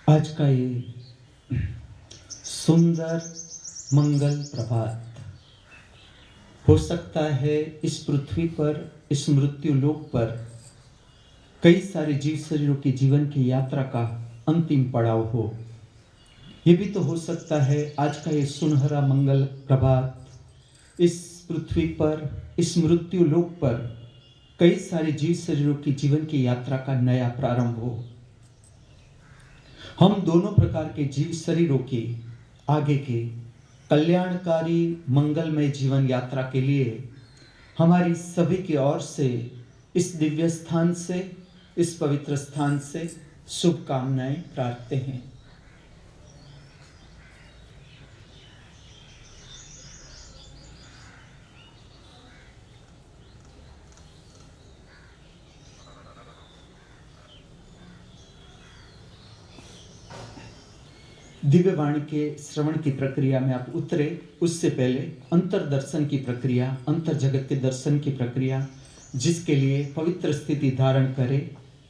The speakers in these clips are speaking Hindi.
आज का ये सुंदर मंगल प्रभात हो सकता है इस पृथ्वी पर, इस मृत्यु लोक पर कई सारे जीव शरीरों के जीवन की यात्रा का अंतिम पड़ाव हो। ये भी तो हो सकता है आज का ये सुनहरा मंगल प्रभात इस पृथ्वी पर, इस मृत्यु लोक पर कई सारे जीव शरीरों की जीवन की यात्रा का नया प्रारंभ हो। हम दोनों प्रकार के जीव शरीरों की आगे के कल्याणकारी मंगलमय जीवन यात्रा के लिए हमारी सभी की ओर से इस दिव्य स्थान से, इस पवित्र स्थान से शुभकामनाएं प्रार्थते हैं। दिव्य वाणी के श्रवण की प्रक्रिया में आप उतरे उससे पहले अंतर्दर्शन की प्रक्रिया, अंतर जगत के दर्शन की प्रक्रिया, जिसके लिए पवित्र स्थिति धारण करें।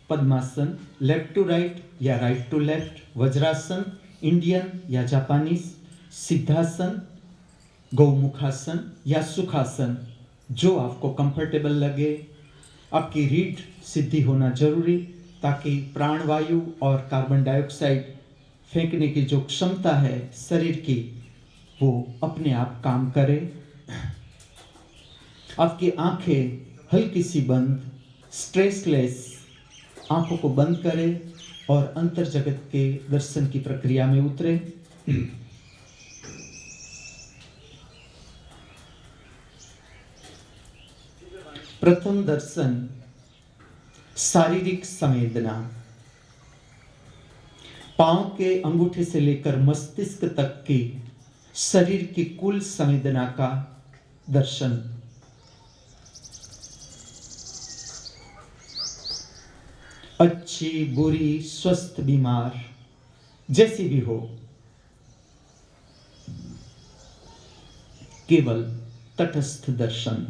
पद्मासन, लेफ्ट टू राइट या राइट टू लेफ्ट, वज्रासन, इंडियन या जापानीज, सिद्धासन, गौमुखासन या सुखासन, जो आपको कंफर्टेबल लगे। आपकी रीढ़ सिद्धि होना जरूरी, ताकि प्राणवायु और कार्बन डाइऑक्साइड फेंकने की जो क्षमता है शरीर की, वो अपने आप काम करे। आपकी आंखें हल्की सी बंद, स्ट्रेसलेस आंखों को बंद करें और अंतर जगत के दर्शन की प्रक्रिया में उतरे। प्रथम दर्शन, शारीरिक संवेदना। पांव के अंगूठे से लेकर मस्तिष्क तक की शरीर की कुल संवेदना का दर्शन। अच्छी, बुरी, स्वस्थ, बीमार, जैसी भी हो, केवल तटस्थ दर्शन।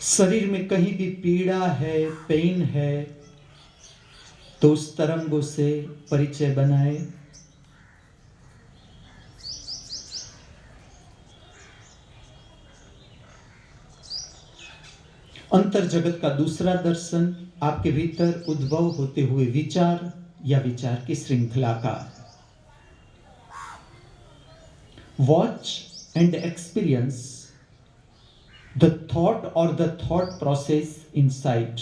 शरीर में कहीं भी पीड़ा है, पेन है, तो उस तरंगों से परिचय बनाए। अंतर जगत का दूसरा दर्शन, आपके भीतर उद्भव होते हुए विचार या विचार की श्रृंखला का। Watch and experience the thought or the thought process inside.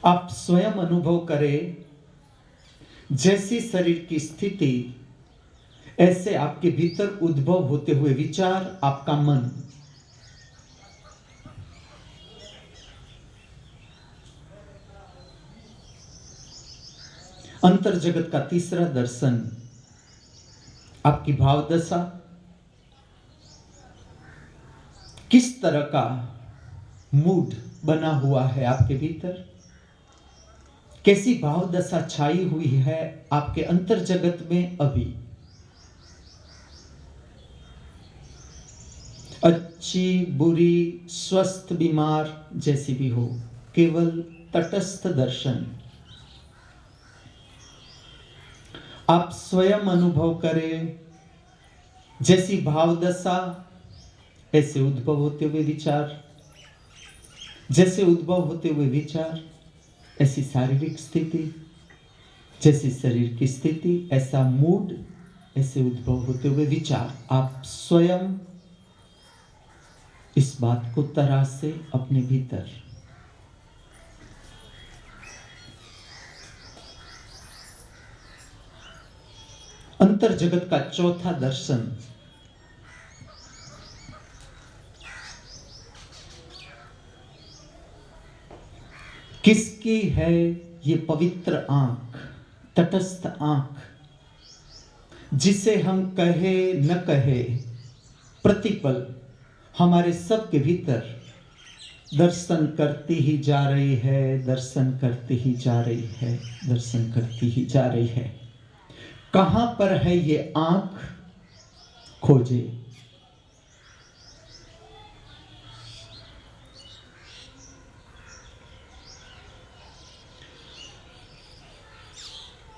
आप स्वयं अनुभव करें, जैसी शरीर की स्थिति ऐसे आपके भीतर उद्भव होते हुए विचार, आपका मन। अंतर जगत का तीसरा दर्शन, आपकी भाव दशा। किस तरह का मूड बना हुआ है आपके भीतर, कैसी भाव दशा छाई हुई है आपके अंतर जगत में अभी। अच्छी, बुरी, स्वस्थ, बीमार, जैसी भी हो, केवल तटस्थ दर्शन। आप स्वयं अनुभव करें, जैसी भाव दशा ऐसे उद्भव होते हुए विचार, जैसे उद्भव होते हुए विचार ऐसी शारीरिक स्थिति, जैसी शरीर की स्थिति ऐसा मूड, ऐसे उद्भव होते हुए विचार। आप स्वयं इस बात को तरासे अपने भीतर। अंतर जगत का चौथा दर्शन, किसकी है ये पवित्र आंख, तटस्थ आंख, जिसे हम कहे न कहे प्रतिपल हमारे सब के भीतर दर्शन करती ही जा रही है, दर्शन करती ही जा रही है, दर्शन करती ही जा रही है। कहां पर है ये आंख, खोजे।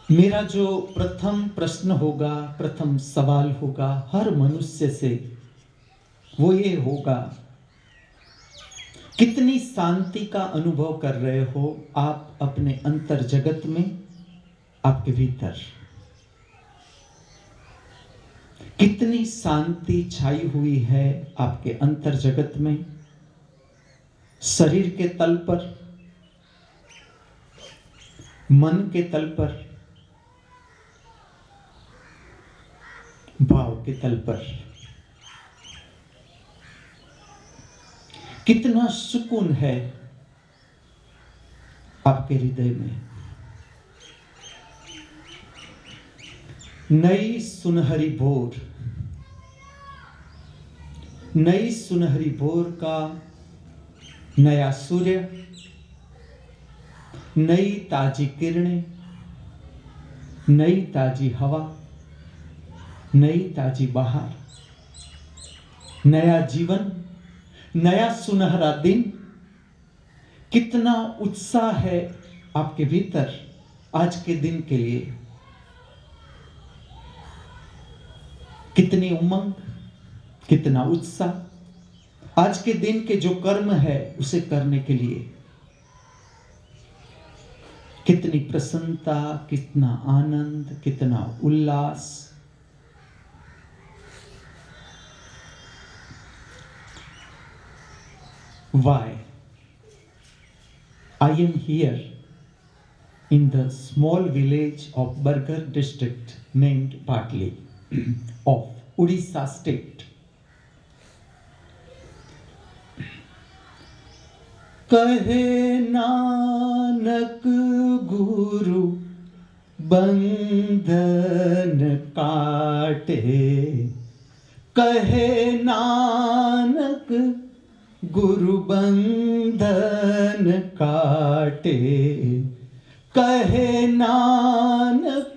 मेरा जो प्रथम प्रश्न होगा, प्रथम सवाल होगा हर मनुष्य से, वो ये होगा, कितनी शांति का अनुभव कर रहे हो आप अपने अंतर जगत में, आपके भीतर कितनी शांति छाई हुई है आपके अंतर जगत में, शरीर के तल पर, मन के तल पर, भाव के तल पर। कितना सुकून है आपके हृदय में। नई सुनहरी भोर, नई सुनहरी भोर का नया सूर्य, नई ताजी किरणें, नई ताजी हवा, नई ताजी बहार, नया जीवन, नया सुनहरा दिन। कितना उत्साह है आपके भीतर आज के दिन के लिए, कितनी उमंग, कितना उत्साह आज के दिन के जो कर्म है उसे करने के लिए, कितनी प्रसन्नता, कितना आनंद, कितना उल्लास। Why? I am here in the small village of Bargarh district named Patli of Odisha state. कहे नानक गुरु बंधन काटे, कहे नानक गुरु बंधन काटे, कहे नानक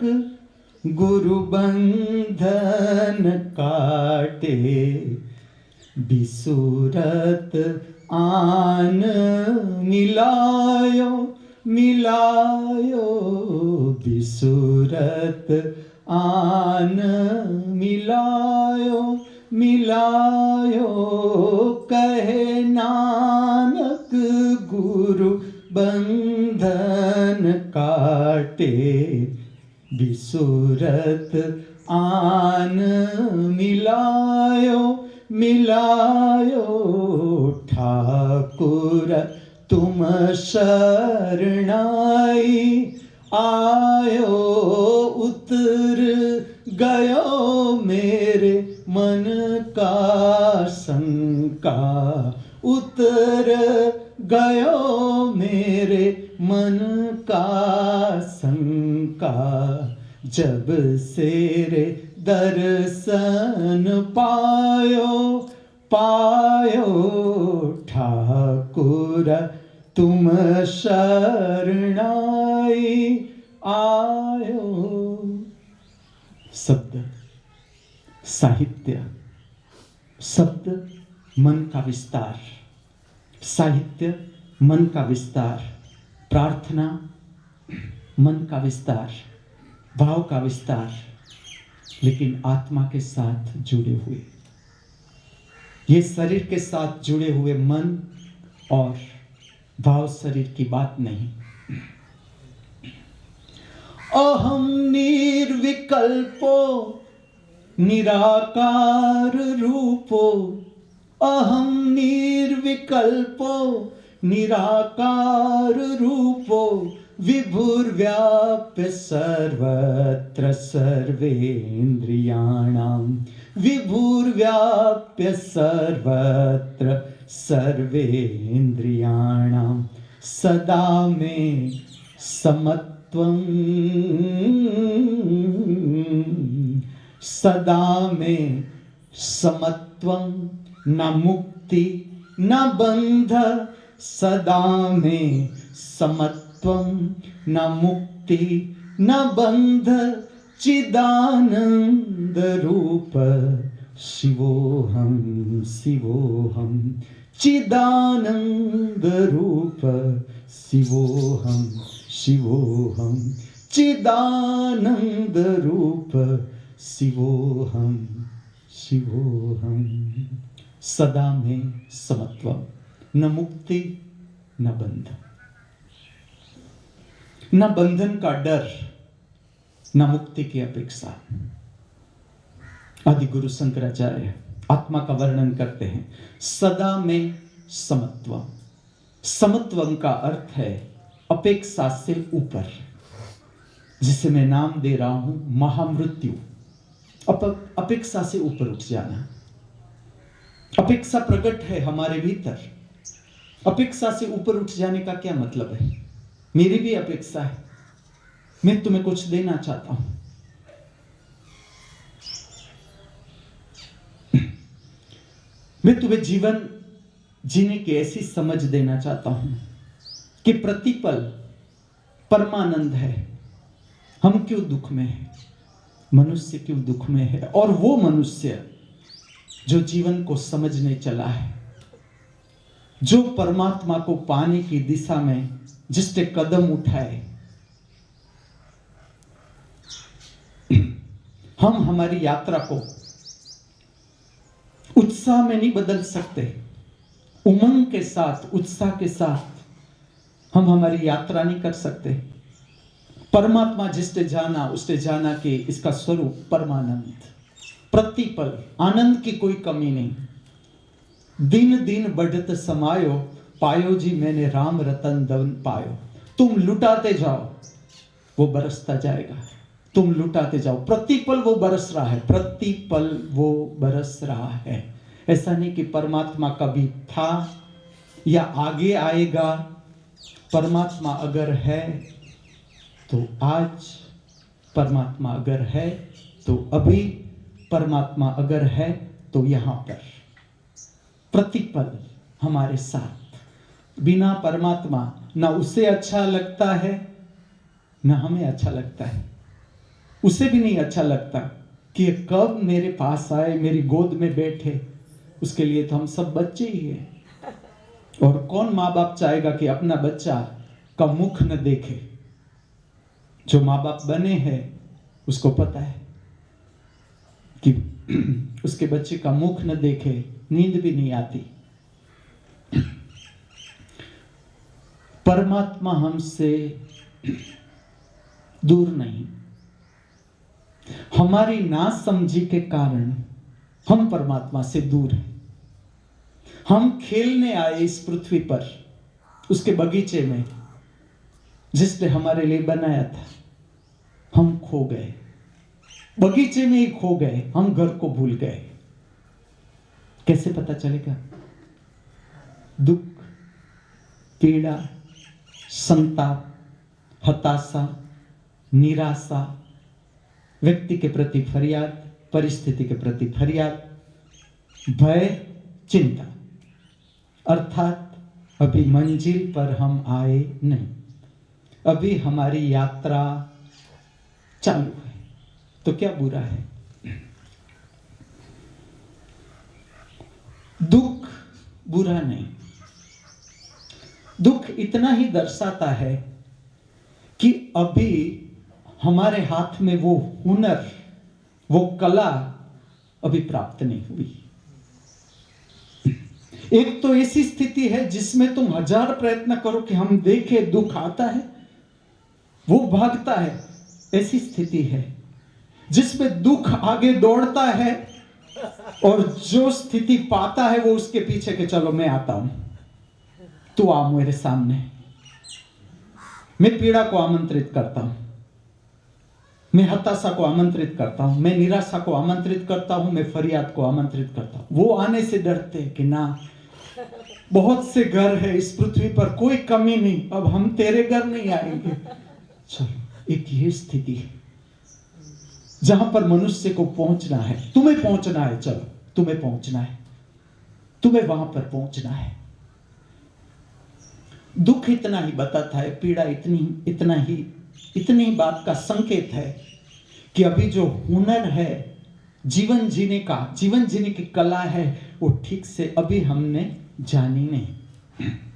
गुरु बंधन काटे। बिसुरत आन मिलायो मिलायो, बिसुरत आन मिलायो मिलायो, कहे नानक गुरु बंधन काटे। बिसुरत आन मिलायो मिलायो, ठाकुर तुम शरणाई आयो, उतर गयो मेरे मन का शंका, उतर गयो मेरे मन का शंका। जब से रे दर्शन पायो पायो, ठाकुर तुम शरणाई आयो। शब्द साहित्य, शब्द मन का विस्तार, साहित्य मन का विस्तार, प्रार्थना मन का विस्तार, भाव का विस्तार, लेकिन आत्मा के साथ जुड़े हुए, ये शरीर के साथ जुड़े हुए मन और भाव शरीर की बात नहीं। अहम निर्विकल्पो निराकार रूपो, अहम निर्विकल्पो निराकार रूपो, विभुर्व्याप्य सर्वत्र सर्वेन्द्रियाणां, विभुर्व्याप्य सर्वत्र सर्वेन्द्रियाणां, सदा में समत्वं, सदा में समत्वं, न मुक्ति न बंध, सदा में समत्वं न मुक्ति न बंध, चिदानंद रूप शिवोहम शिवोहम, चिदानंद रूप शिवोहम शिवोहम, चिदानंद रूप शिवोहम शिवोहम। सदा में समत्व, न मुक्ति न बंधन, न बंधन का डर, न मुक्ति की अपेक्षा। आदि गुरु शंकराचार्य आत्मा का वर्णन करते हैं, सदा में समत्व। समत्व का अर्थ है अपेक्षा से ऊपर, जिसे मैं नाम दे रहा हूं महामृत्यु। अपेक्षा से ऊपर उठ जाना। अपेक्षा प्रकट है हमारे भीतर। अपेक्षा से ऊपर उठ जाने का क्या मतलब है? मेरी भी अपेक्षा है, मैं तुम्हें कुछ देना चाहता हूं। मैं तुम्हें जीवन जीने की ऐसी समझ देना चाहता हूं कि प्रतिपल परमानंद है। हम क्यों दुख में हैं? मनुष्य क्यों दुख में है? और वो मनुष्य जो जीवन को समझने चला है, जो परमात्मा को पाने की दिशा में जिसने कदम उठाए, हम हमारी यात्रा को उत्साह में नहीं बदल सकते। उमंग के साथ, उत्साह के साथ हम हमारी यात्रा नहीं कर सकते। परमात्मा जिसने जाना उसने जाना कि इसका स्वरूप परमानंद, प्रतिपल आनंद की कोई कमी नहीं। दिन दिन बढ़त समायो, पायो जी मैंने राम रतन धन पायो। तुम लुटाते जाओ वो बरसता जाएगा, तुम लुटाते जाओ। प्रतिपल वो बरस रहा है, प्रतिपल वो बरस रहा है। ऐसा नहीं कि परमात्मा कभी था या आगे आएगा। परमात्मा अगर है तो आज, परमात्मा अगर है तो अभी, परमात्मा अगर है तो यहां पर। प्रतिपल हमारे साथ। बिना परमात्मा ना उसे अच्छा लगता है ना हमें अच्छा लगता है। उसे भी नहीं अच्छा लगता कि ये कब मेरे पास आए, मेरी गोद में बैठे। उसके लिए तो हम सब बच्चे ही हैं। और कौन माँ बाप चाहेगा कि अपना बच्चा का मुख न देखे? जो माँ बाप बने हैं उसको पता है कि उसके बच्चे का मुख न देखे नींद भी नहीं आती। परमात्मा हमसे दूर नहीं, हमारी नासमझी के कारण हम परमात्मा से दूर हैं। हम खेलने आए इस पृथ्वी पर, उसके बगीचे में जिसने हमारे लिए बनाया था। हम खो गए, बगीचे में ही खो गए, हम घर को भूल गए। कैसे पता चलेगा? दुख, पीड़ा, संताप, हताशा, निराशा, व्यक्ति के प्रति फरियाद, परिस्थिति के प्रति फरियाद, भय, चिंता, अर्थात अभी मंजिल पर हम आए नहीं, अभी हमारी यात्रा चालू है। तो क्या बुरा है? दुख बुरा नहीं। दुख इतना ही दर्शाता है कि अभी हमारे हाथ में वो हुनर, वो कला अभी प्राप्त नहीं हुई। एक तो ऐसी स्थिति है जिसमें तुम 1000 प्रयत्न करो कि हम देखें, दुख आता है, वो भागता है। ऐसी स्थिति है जिसमें दुख आगे दौड़ता है और जो स्थिति पाता है वो उसके पीछे के चलो मैं आता हूं, तू आ मेरे सामने। मैं पीड़ा को आमंत्रित करता हूं, मैं हताशा को आमंत्रित करता हूं, मैं निराशा को आमंत्रित करता हूं, मैं फरियाद को आमंत्रित करता हूं। वो आने से डरते कि ना, बहुत से घर है इस पृथ्वी पर, कोई कमी नहीं, अब हम तेरे घर नहीं आएंगे। चलो, एक ये स्थिति है जहां पर मनुष्य को पहुंचना है। तुम्हें पहुंचना है, चलो तुम्हें पहुंचना है, तुम्हें वहां पर पहुंचना है। दुख इतना ही बताता है, पीड़ा इतनी ही बात का संकेत है कि अभी जो हुनर है जीवन जीने का, जीवन जीने की कला है, वो ठीक से अभी हमने जानी नहीं।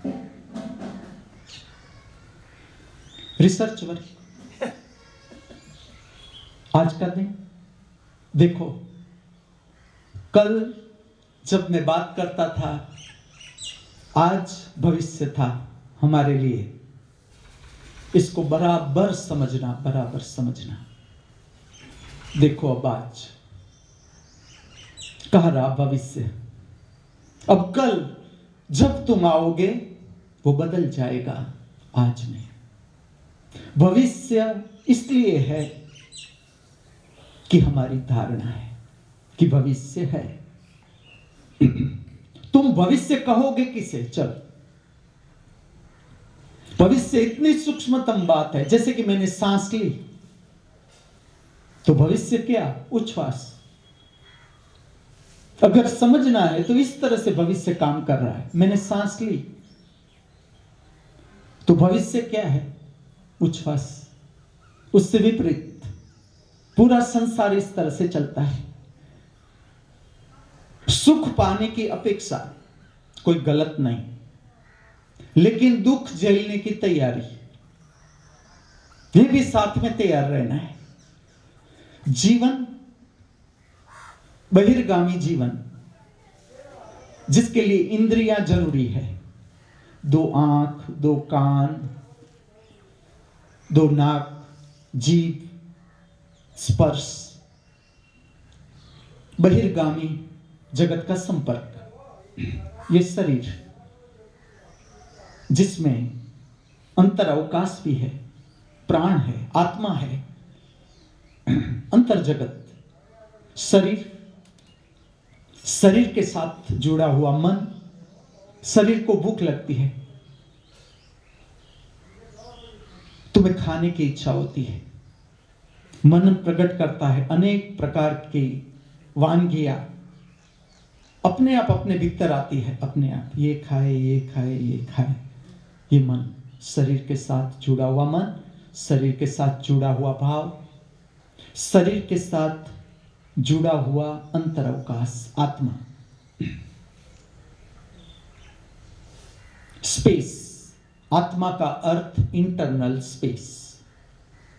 रिसर्च वर्क आज का दिन देखो, कल जब मैं बात करता था, आज भविष्य था हमारे लिए। इसको बराबर समझना, बराबर समझना। देखो अब आज कह रहा भविष्य, अब कल जब तुम आओगे वो बदल जाएगा आज में। भविष्य इसलिए है कि हमारी धारणा है कि भविष्य है। तुम भविष्य कहोगे किसे? चल, भविष्य इतनी सूक्ष्मतम बात है। जैसे कि मैंने सांस ली तो भविष्य क्या? उच्छ्वास। अगर समझना है तो इस तरह से भविष्य काम कर रहा है। मैंने सांस ली तो भविष्य क्या है? उच्छ्वास। उससे विपरीत पूरा संसार इस तरह से चलता है। सुख पाने की अपेक्षा कोई गलत नहीं, लेकिन दुख झेलने की तैयारी, ये भी साथ में तैयार रहना है। जीवन बहिर्गामी जीवन, जिसके लिए इंद्रियां जरूरी है। 2 आंख, 2 कान, 2 नाक, जीभ, स्पर्श, बहिर्गामी जगत का संपर्क, ये शरीर जिसमें अंतर अवकाश भी है, प्राण है, आत्मा है, अंतर जगत, शरीर, शरीर के साथ जुड़ा हुआ मन। शरीर को भूख लगती है, तुम्हें खाने की इच्छा होती है, मन प्रकट करता है अनेक प्रकार की वानगियां अपने आप अपने भीतर आती है, अपने आप, ये खाए, ये खाए, ये खाए। ये मन, शरीर के साथ जुड़ा हुआ मन, शरीर के साथ जुड़ा हुआ भाव, शरीर के साथ जुड़ा हुआ अंतर अवकाश, आत्मा, स्पेस। आत्मा का अर्थ इंटरनल स्पेस।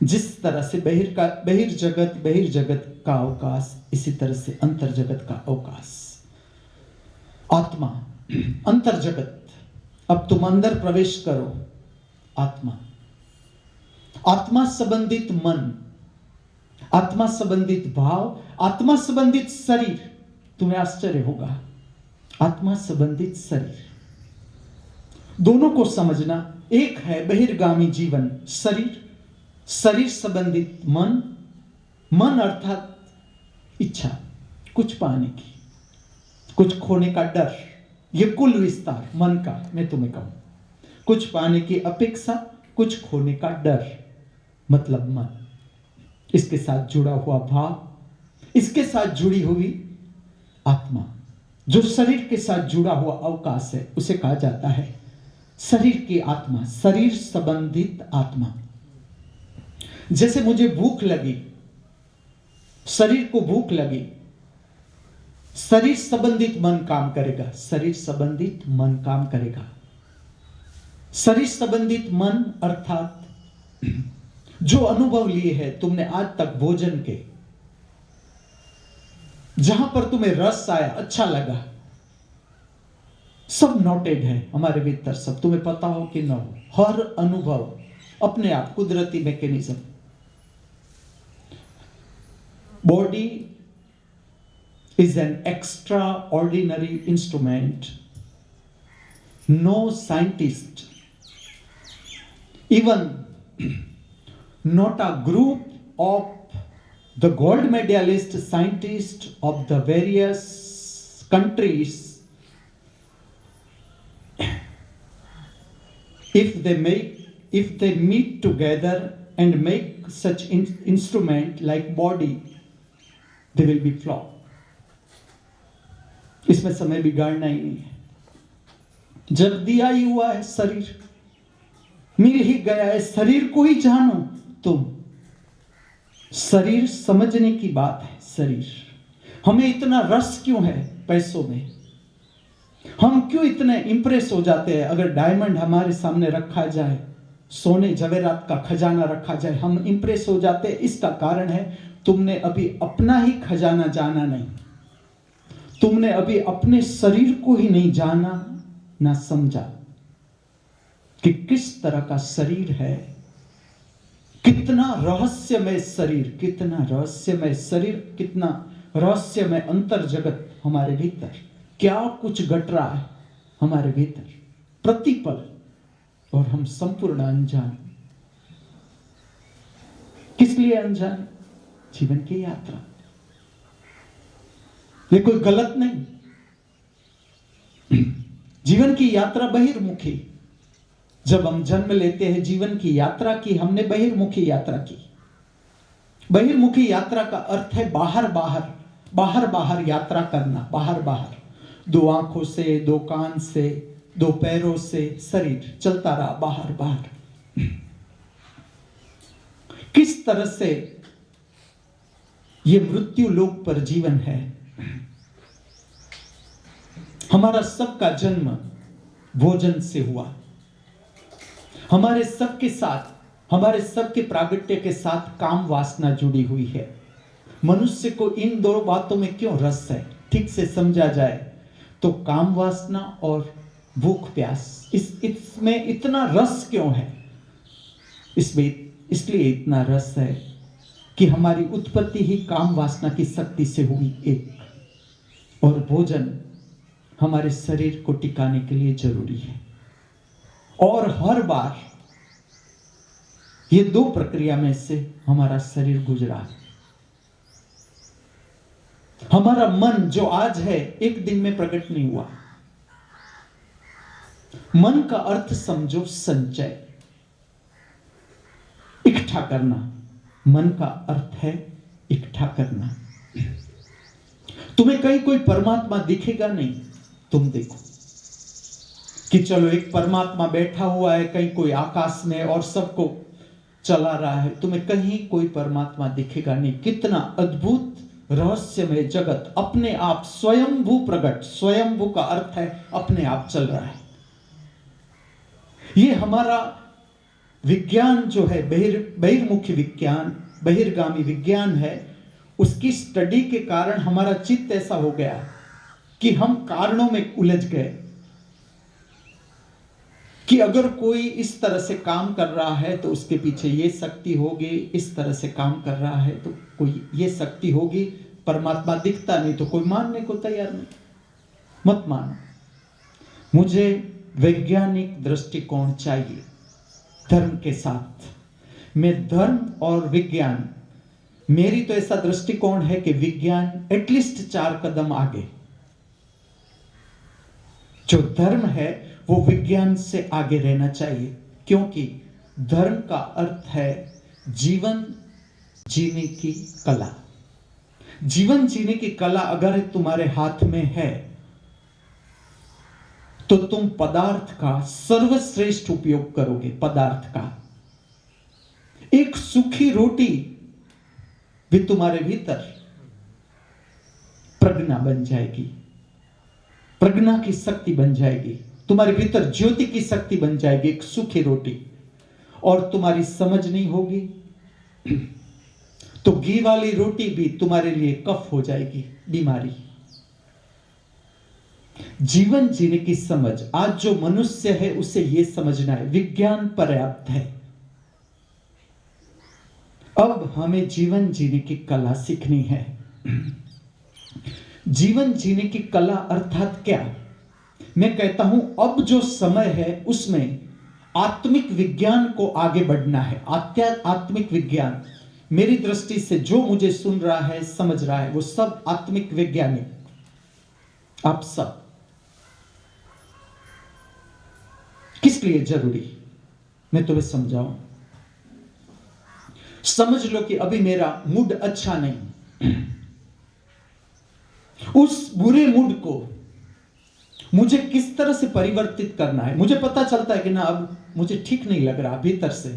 जिस तरह से बहिर्जगत का अवकाश, इसी तरह से अंतर जगत का अवकाश। आत्मा, अंतर जगत। अब तुम अंदर प्रवेश करो, आत्मा, आत्मा संबंधित मन, आत्मा संबंधित भाव, आत्मा संबंधित शरीर। तुम्हें आश्चर्य होगा, आत्मा संबंधित शरीर, दोनों को समझना। एक है बहिर्गामी जीवन, शरीर, शरीर संबंधित मन, मन अर्थात इच्छा, कुछ पाने की, कुछ खोने का डर। ये कुल विस्तार मन का मैं तुम्हें कहूं। कुछ पाने की अपेक्षा, कुछ खोने का डर, मतलब मन। इसके साथ जुड़ा हुआ भाव, इसके साथ जुड़ी हुई आत्मा। जो शरीर के साथ जुड़ा हुआ अवकाश है उसे कहा जाता है शरीर की आत्मा, शरीर संबंधित आत्मा। जैसे मुझे भूख लगी, शरीर को भूख लगी, शरीर संबंधित मन काम करेगा, शरीर संबंधित मन काम करेगा। शरीर संबंधित मन अर्थात जो अनुभव लिए हैं तुमने आज तक भोजन के, जहां पर तुम्हें रस आया, अच्छा लगा, सब नोटेड है हमारे भीतर, सब। तुम्हें पता हो कि न हो, हर अनुभव अपने आप कुदरती mechanism. Body is an extraordinary instrument. No scientist, even not a group of the gold medalist scientists of the various countries, if they meet together and make such instrument like body, they will be flop. इसमें समय बिगाड़ना ही नहीं है। जब दिया ही हुआ है शरीर, मिल ही गया है, शरीर को ही जानो तुम। शरीर समझने की बात है। शरीर, हमें इतना रस क्यों है पैसों में? हम क्यों इतने इंप्रेस हो जाते हैं अगर डायमंड हमारे सामने रखा जाए, सोने जवेरात का खजाना रखा जाए, हम इंप्रेस हो जाते हैं। इसका कारण है तुमने अभी अपना ही खजाना जाना नहीं, तुमने अभी अपने शरीर को ही नहीं जाना ना समझा कि किस तरह का शरीर है, कितना रहस्यमय शरीर, कितना रहस्यमय शरीर, कितना रहस्यमय अंतर जगत हमारे भीतर, क्या कुछ घट रहा है हमारे भीतर प्रतिपल, और हम संपूर्ण अनजान। किस लिए अनजान? जीवन की यात्रा। ये कोई गलत नहीं। जीवन की यात्रा बहिर्मुखी। जब हम जन्म लेते हैं, जीवन की यात्रा की हमने बहिर्मुखी यात्रा की। बहिर्मुखी यात्रा का अर्थ है बाहर बाहर, बाहर बाहर यात्रा करना, बाहर बाहर। दो आंखों से, दो कान से, दो पैरों से शरीर चलता रहा बाहर बाहर। किस तरह से ये मृत्यु लोक पर जीवन है। हमारा सबका जन्म भोजन से हुआ। हमारे सबके साथ, हमारे सबके प्रागट्य के साथ काम वासना जुड़ी हुई है। मनुष्य को इन दो बातों में क्यों रस है, ठीक से समझा जाए तो काम वासना और भूख प्यास, इसमें इतना रस क्यों है? इसमें इसलिए इतना रस है कि हमारी उत्पत्ति ही काम वासना की शक्ति से हुई एक, और भोजन हमारे शरीर को टिकाने के लिए जरूरी है। और हर बार ये दो प्रक्रिया में से हमारा शरीर गुजरा। हमारा मन जो आज है एक दिन में प्रकट नहीं हुआ। मन का अर्थ समझो संचय, इकट्ठा करना। मन का अर्थ है इकट्ठा करना। तुम्हें कहीं कोई परमात्मा दिखेगा नहीं। तुम देखो कि चलो एक परमात्मा बैठा हुआ है कहीं कोई आकाश में और सबको चला रहा है, तुम्हें कहीं कोई परमात्मा दिखेगा नहीं। कितना अद्भुत रहस्यमय जगत अपने आप स्वयंभू प्रकट। स्वयंभू का अर्थ है अपने आप चल रहा है। ये हमारा विज्ञान जो है, बहिर्मुखी विज्ञान, बहिर्गामी विज्ञान है, उसकी स्टडी के कारण हमारा चित्त ऐसा हो गया कि हम कारणों में उलझ गए कि अगर कोई इस तरह से काम कर रहा है तो उसके पीछे ये शक्ति होगी, इस तरह से काम कर रहा है तो कोई ये शक्ति होगी। परमात्मा दिखता नहीं तो कोई मानने को तैयार नहीं। मत मानो। मुझे वैज्ञानिक दृष्टिकोण चाहिए धर्म के साथ। मैं धर्म और विज्ञान, मेरी तो ऐसा दृष्टिकोण है कि विज्ञान एटलीस्ट 4 कदम आगे। जो धर्म है वो विज्ञान से आगे रहना चाहिए, क्योंकि धर्म का अर्थ है जीवन जीने की कला। जीवन जीने की कला अगर तुम्हारे हाथ में है तो तुम पदार्थ का सर्वश्रेष्ठ उपयोग करोगे। पदार्थ का एक सूखी रोटी भी तुम्हारे भीतर प्रज्ञा बन जाएगी, प्रज्ञा की शक्ति बन जाएगी, तुम्हारे भीतर ज्योति की शक्ति बन जाएगी एक सूखी रोटी। और तुम्हारी समझ नहीं होगी तो घी वाली रोटी भी तुम्हारे लिए कफ हो जाएगी, बीमारी। जीवन जीने की समझ आज जो मनुष्य है उसे यह समझना है विज्ञान पर्याप्त है। अब हमें जीवन जीने की कला सीखनी है। जीवन जीने की कला अर्थात क्या? मैं कहता हूं अब जो समय है उसमें आत्मिक विज्ञान को आगे बढ़ना है। आत्मिक विज्ञान, मेरी दृष्टि से जो मुझे सुन रहा है, समझ रहा है, वो सब आत्मिक वैज्ञानिक। आप सब किस लिए जरूरी, मैं तुम्हें समझाऊं। समझ लो कि अभी मेरा मूड अच्छा नहीं, उस बुरे मूड को मुझे किस तरह से परिवर्तित करना है। मुझे पता चलता है कि ना अब मुझे ठीक नहीं लग रहा भीतर से,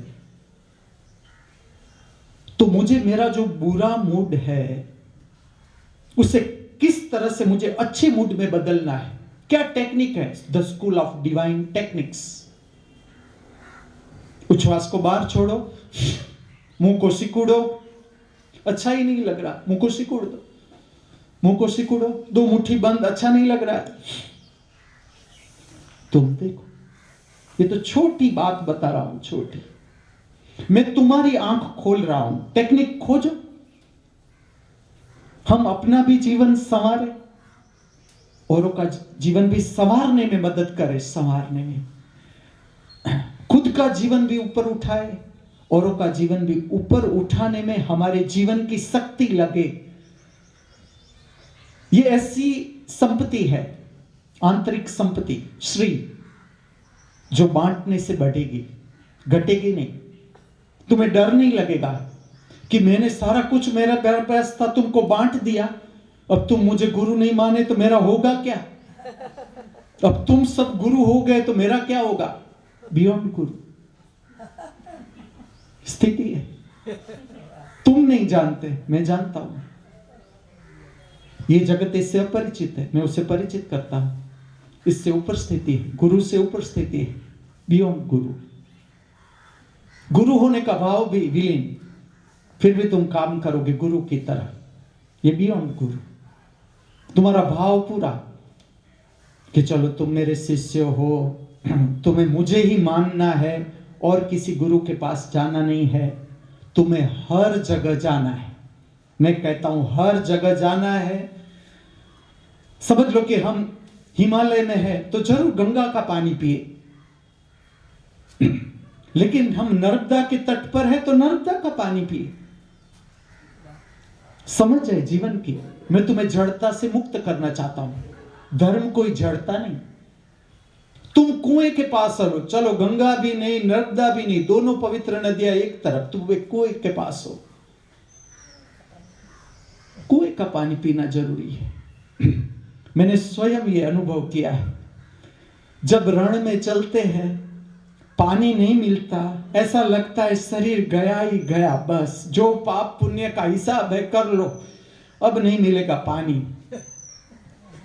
तो मुझे मेरा जो बुरा मूड है उसे किस तरह से मुझे अच्छे मूड में बदलना है। क्या टेक्निक है? The school of divine techniques. उच्छ्वास को बाहर छोड़ो, मुंह को सिकुड़ो, अच्छा ही नहीं लग रहा, मुंह को सिकुड़ दो, मुंह को सिकुड़ो, 2 मुट्ठी बंद, अच्छा नहीं लग रहा है। तुम देखो, ये तो छोटी बात बता रहा हूं, छोटी। मैं तुम्हारी आंख खोल रहा हूं, टेक्निक खोजो। हम अपना भी जीवन संवारे, औरों का जीवन भी संवारने में मदद करें, संवारने में, खुद का जीवन भी ऊपर उठाए, औरों का जीवन भी ऊपर उठाने में हमारे जीवन की शक्ति लगे। ये ऐसी संपत्ति है, आंतरिक संपत्ति, श्री, जो बांटने से बढ़ेगी, घटेगी नहीं। तुम्हें डर नहीं लगेगा कि मैंने सारा कुछ मेरा पास था, तुमको बांट दिया, अब तुम मुझे गुरु नहीं माने तो मेरा होगा क्या? अब तुम सब गुरु हो गए तो मेरा क्या होगा? बियॉन्ड गुरु स्थिति है। तुम नहीं जानते, मैं जानता हूं। ये जगत इससे अपरिचित है, मैं उसे परिचित करता हूं। इससे ऊपर स्थिति है, गुरु से ऊपर स्थिति है, बियॉन्ड गुरु। गुरु होने का भाव भी विलीन, फिर भी तुम काम करोगे गुरु की तरह, ये बियॉन्ड गुरु। तुम्हारा भाव पूरा कि चलो तुम मेरे शिष्य हो, तुम्हें मुझे ही मानना है और किसी गुरु के पास जाना नहीं है, तुम्हें हर जगह जाना है। मैं कहता हूं हर जगह जाना है। समझ लो कि हम हिमालय में है तो जरूर गंगा का पानी पिए, लेकिन हम नर्मदा के तट पर है तो नर्मदा का पानी पिए। समझ है जीवन की। मैं तुम्हें जड़ता से मुक्त करना चाहता हूं। धर्म कोई जड़ता नहीं। तुम कुएं के पास हो, चलो गंगा भी नहीं नर्मदा भी नहीं, दोनों पवित्र नदियां एक तरफ, तुम एक कुएं के पास हो। कुएं का पानी पीना जरूरी है। मैंने स्वयं ये अनुभव किया है। जब रण में चलते हैं, पानी नहीं मिलता, ऐसा लगता है शरीर गया ही गया, बस जो पाप पुण्य का हिसाब है कर लो, अब नहीं मिलेगा पानी।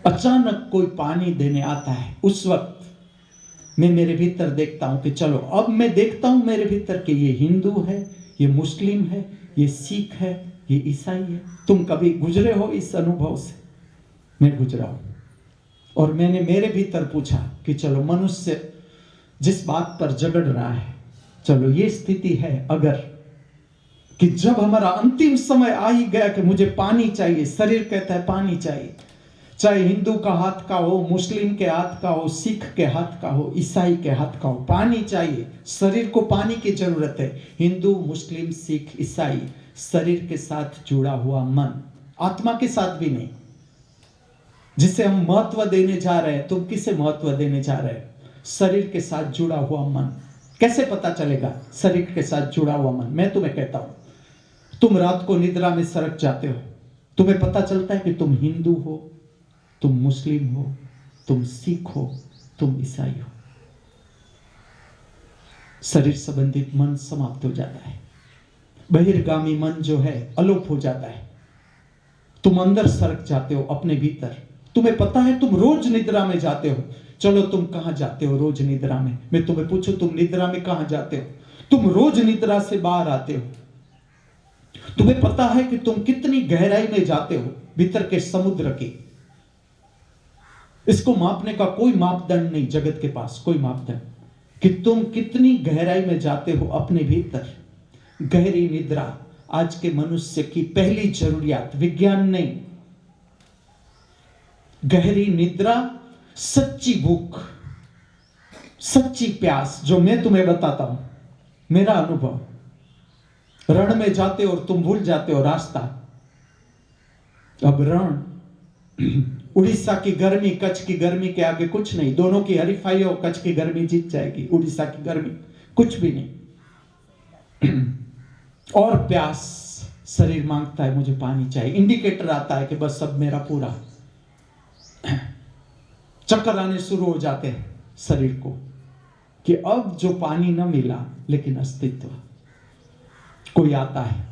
अचानक कोई पानी देने आता है, उस वक्त मैं मेरे भीतर देखता हूं कि चलो अब मैं देखता हूं मेरे भीतर कि ये हिंदू है, ये मुस्लिम है, ये सिख है, ये ईसाई है। तुम कभी गुजरे हो इस अनुभव से? मैं गुजरा हूं। और मैंने मेरे भीतर पूछा कि चलो मनुष्य जिस बात पर झगड़ रहा है, चलो ये स्थिति है अगर कि जब हमारा अंतिम समय आ ही गया कि मुझे पानी चाहिए, शरीर कहता है पानी चाहिए, चाहे हिंदू का हाथ का हो, मुस्लिम के हाथ का हो, सिख के हाथ का हो, ईसाई के हाथ का हो, पानी चाहिए। शरीर को पानी की जरूरत है। हिंदू, मुस्लिम, सिख, ईसाई, शरीर के साथ जुड़ा हुआ मन, आत्मा के साथ भी नहीं, जिसे हम महत्व देने जा रहे हैं। तुम किसे महत्व देने जा रहे हैं? शरीर के साथ जुड़ा हुआ मन। कैसे पता चलेगा शरीर के साथ जुड़ा हुआ मन? मैं तुम्हें कहता हूं, तुम रात को निद्रा में सरक जाते हो, तुम्हें पता चलता है कि तुम हिंदू हो, तुम मुस्लिम हो, तुम सिख हो, तुम ईसाई हो। शरीर संबंधित मन समाप्त हो जाता है। बहिर्गामी मन जो है अलोप हो जाता है। तुम अंदर सरक जाते हो अपने भीतर। तुम्हें पता है तुम रोज निद्रा में जाते हो। चलो तुम कहां जाते हो रोज निद्रा में? मैं तुम्हें पूछूं, तुम निद्रा में कहां जाते हो? तुम रोज निद्रा से बाहर आते हो। तुम्हें पता है कि तुम कितनी गहराई में जाते हो भीतर के समुद्र की। इसको मापने का कोई मापदंड नहीं जगत के पास, कोई मापदंड कि तुम कितनी गहराई में जाते हो अपने भीतर। गहरी निद्रा आज के मनुष्य की पहली जरूरियात, विज्ञान नहीं। गहरी निद्रा, सच्ची भूख, सच्ची प्यास, जो मैं तुम्हें बताता हूं, मेरा अनुभव। रण में जाते हो और तुम भूल जाते हो रास्ता। अब रण, उड़ीसा की गर्मी कच्छ की गर्मी के आगे कुछ नहीं। दोनों की हरीफाई हो, कच्छ की गर्मी जीत जाएगी, उड़ीसा की गर्मी कुछ भी नहीं। और प्यास, शरीर मांगता है मुझे पानी चाहिए। इंडिकेटर आता है कि बस अब मेरा पूरा। चक्कर आने शुरू हो जाते हैं शरीर को कि अब जो पानी न मिला, लेकिन अस्तित्व। कोई आता है,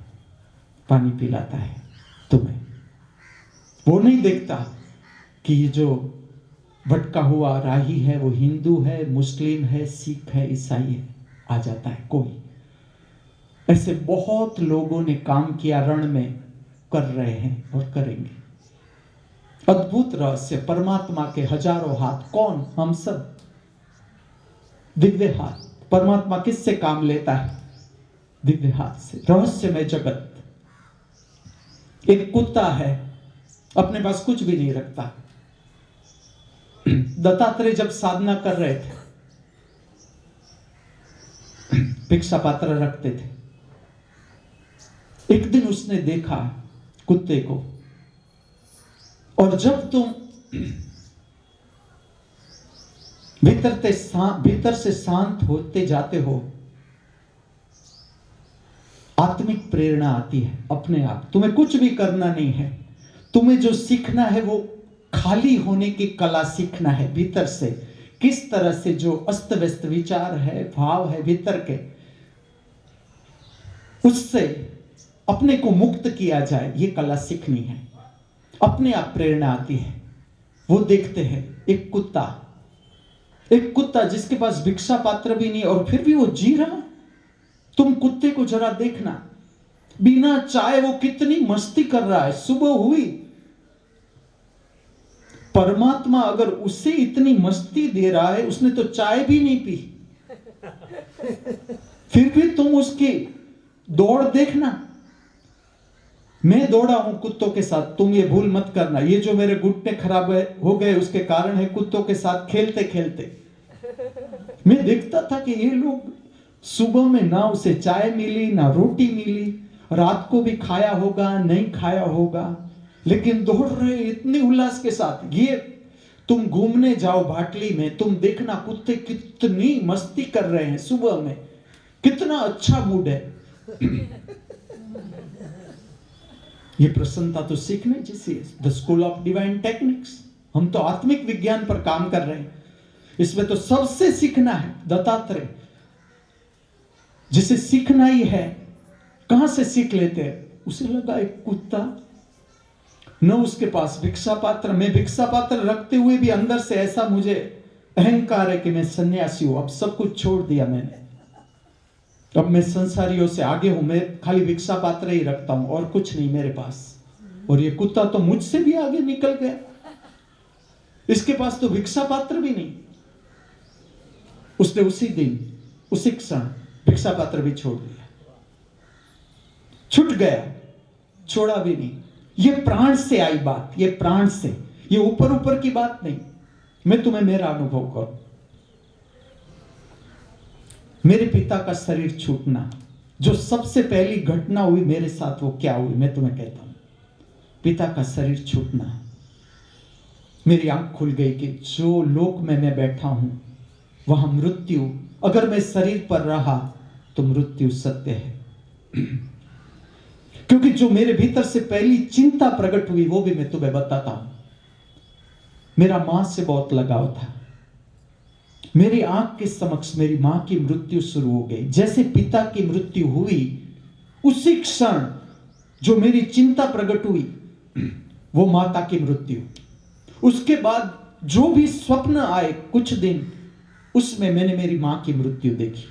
पानी पिलाता है तुम्हें। वो नहीं देखता कि ये जो भटका हुआ राही है वो हिंदू है, मुस्लिम है, सिख है, ईसाई है। आ जाता है कोई, ऐसे बहुत लोगों ने काम किया, रण में कर रहे हैं और करेंगे। अद्भुत रहस्य, परमात्मा के हजारों हाथ। कौन? हम सब। दिव्य हाथ। परमात्मा किससे काम लेता है? दिव्य हाथ से। रहस्यमय जगत। एक कुत्ता है, अपने पास कुछ भी नहीं रखता। दत्तात्रेय जब साधना कर रहे थे, भिक्षा पात्र रखते थे। एक दिन उसने देखा कुत्ते को, और जब तुम भीतर से शांत होते जाते हो, आत्मिक प्रेरणा आती है अपने आप। तुम्हें कुछ भी करना नहीं है, तुम्हें जो सीखना है वो खाली होने की कला सीखना है भीतर से। किस तरह से जो अस्त व्यस्त विचार है, भाव है भीतर के, उससे अपने को मुक्त किया जाए, ये कला सीखनी है। अपने आप प्रेरणा आती है। वो देखते हैं एक कुत्ता जिसके पास भिक्षा पात्र भी नहीं और फिर भी वो जी रहा। तुम कुत्ते को जरा देखना, बिना चाय वो कितनी मस्ती कर रहा है। सुबह हुई, परमात्मा अगर उसे इतनी मस्ती दे रहा है, उसने तो चाय भी नहीं पी, फिर भी तुम उसकी दौड़ देखना। मैं दौड़ा हूं कुत्तों के साथ, तुम ये भूल मत करना। ये जो मेरे घुटने खराब हो गए उसके कारण है कुत्तों के साथ खेलते खेलते। मैं देखता था कि ये लोग सुबह में ना उसे चाय मिली, ना रोटी मिली, रात को भी खाया होगा नहीं खाया होगा, लेकिन दौड़ रहे इतने उल्लास के साथ। ये तुम घूमने जाओ भाटली में, तुम देखना कुत्ते कितनी मस्ती कर रहे हैं सुबह में, कितना अच्छा मूड है। ये प्रसन्नता तो सीखने जैसी है। The school of divine techniques. हम तो आत्मिक विज्ञान पर काम कर रहे हैं, इसमें तो सबसे सीखना है। दत्तात्रेय जिसे सीखना ही है, कहां से सीख लेते हैं? उसे लगा एक कुत्ता, न उसके पास भिक्षा पात्र। मैं भिक्षा पात्र रखते हुए भी अंदर से ऐसा मुझे अहंकार है कि मैं सन्यासी हूं, अब सब कुछ छोड़ दिया मैंने, अब मैं संसारियों से आगे हूं, मैं खाली भिक्षा पात्र ही रखता हूं और कुछ नहीं मेरे पास। और ये कुत्ता तो मुझसे भी आगे निकल गया, इसके पास तो भिक्षा पात्र भी नहीं। उसने उसी दिन, उसी क्षण भिक्षा पात्र भी छोड़ दिया, छूट गया, छोड़ा भी नहीं। ये प्राण से आई बात, ये प्राण से, ये ऊपर ऊपर की बात नहीं। मैं तुम्हें मेरा अनुभव करूं। मेरे पिता का शरीर छूटना, जो सबसे पहली घटना हुई मेरे साथ, वो क्या हुई मैं तुम्हें कहता हूं। पिता का शरीर छूटना, मेरी आंख खुल गई कि जो लोक में मैं बैठा हूं वहां मृत्यु, अगर मैं शरीर पर रहा तो मृत्यु सत्य है। क्योंकि जो मेरे भीतर से पहली चिंता प्रकट हुई वो भी मैं तुम्हें बताता हूं। मेरा मां से बहुत लगाव था। मेरी आंख के समक्ष मेरी मां की मृत्यु शुरू हो गई। जैसे पिता की मृत्यु हुई, उसी क्षण जो मेरी चिंता प्रकट हुई वो माता की मृत्यु। उसके बाद जो भी स्वप्न आए कुछ दिन, उसमें मैंने मेरी मां की मृत्यु देखी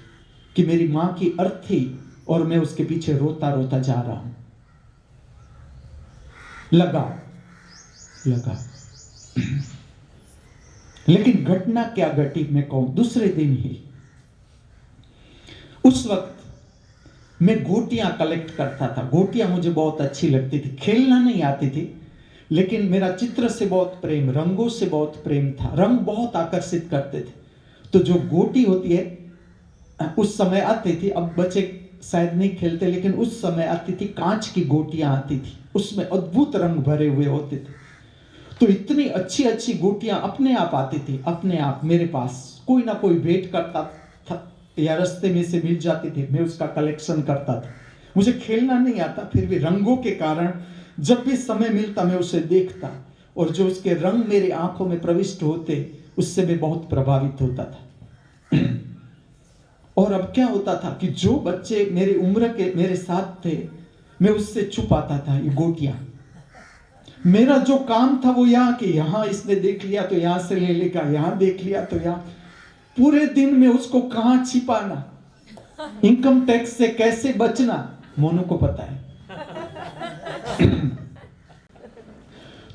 कि मेरी मां की अर्थी, और मैं उसके पीछे रोता रोता जा रहा हूं। लगा लेकिन घटना क्या घटी मैं कहूं, दूसरे दिन ही, उस वक्त मैं गोटियां कलेक्ट करता था। गोटियां मुझे बहुत अच्छी लगती थी, खेलना नहीं आती थी, लेकिन मेरा चित्र से बहुत प्रेम, रंगों से बहुत प्रेम था। रंग बहुत आकर्षित करते थे। तो जो गोटी होती है उस समय आती थी, अब बच्चे शायद नहीं खेलते, लेकिन उस समय आती थी, कांच की गोटियां आती थी, उसमें अद्भुत रंग भरे हुए होते थे। तो इतनी अच्छी अच्छी गोटियां अपने आप आती थी, अपने आप मेरे पास। कोई ना कोई भेंट करता था या रास्ते में से मिल जाती थी, मैं उसका कलेक्शन करता था। मुझे खेलना नहीं आता, फिर भी रंगों के कारण जब भी समय मिलता मैं उसे देखता, और जो उसके रंग मेरी आंखों में प्रविष्ट होते उससे मैं बहुत प्रभावित होता था। और अब क्या होता था कि जो बच्चे मेरी उम्र के मेरे साथ थे, मैं उससे छुपाता था ये गोटियां। मेरा जो काम था वो यहाँ के यहाँ, इसने देख लिया तो यहां से ले लेगा, यहां देख लिया तो यहाँ, पूरे दिन में उसको कहां छिपाना। इनकम टैक्स से कैसे बचना मोनू को पता है।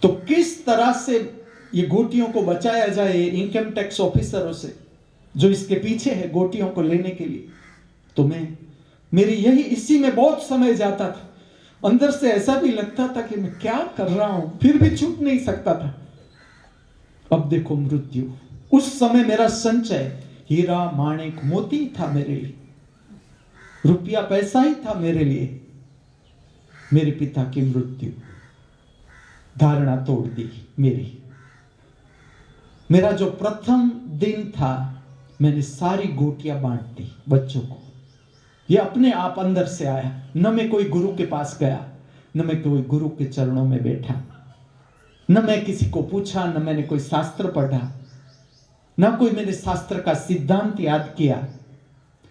तो किस तरह से ये गोटियों को बचाया जाए इनकम टैक्स ऑफिसरों से जो इसके पीछे है गोटियों को लेने के लिए। तो मेरी यही इसी में बहुत समय जाता था। अंदर से ऐसा भी लगता था कि मैं क्या कर रहा हूं, फिर भी छूट नहीं सकता था। अब देखो मृत्यु, उस समय मेरा संचय हीरा माणिक मोती था मेरे लिए, रुपया पैसा ही था मेरे लिए। मेरे पिता की मृत्यु धारणा तोड़ दी मेरी। मेरा जो प्रथम दिन था मैंने सारी गोटियां बांट दी बच्चों को। ये अपने आप अंदर से आया। न मैं कोई गुरु के पास गया, न मैं कोई गुरु के चरणों में बैठा, न मैं किसी को पूछा, न मैंने कोई शास्त्र पढ़ा, न कोई मैंने शास्त्र का सिद्धांत याद किया,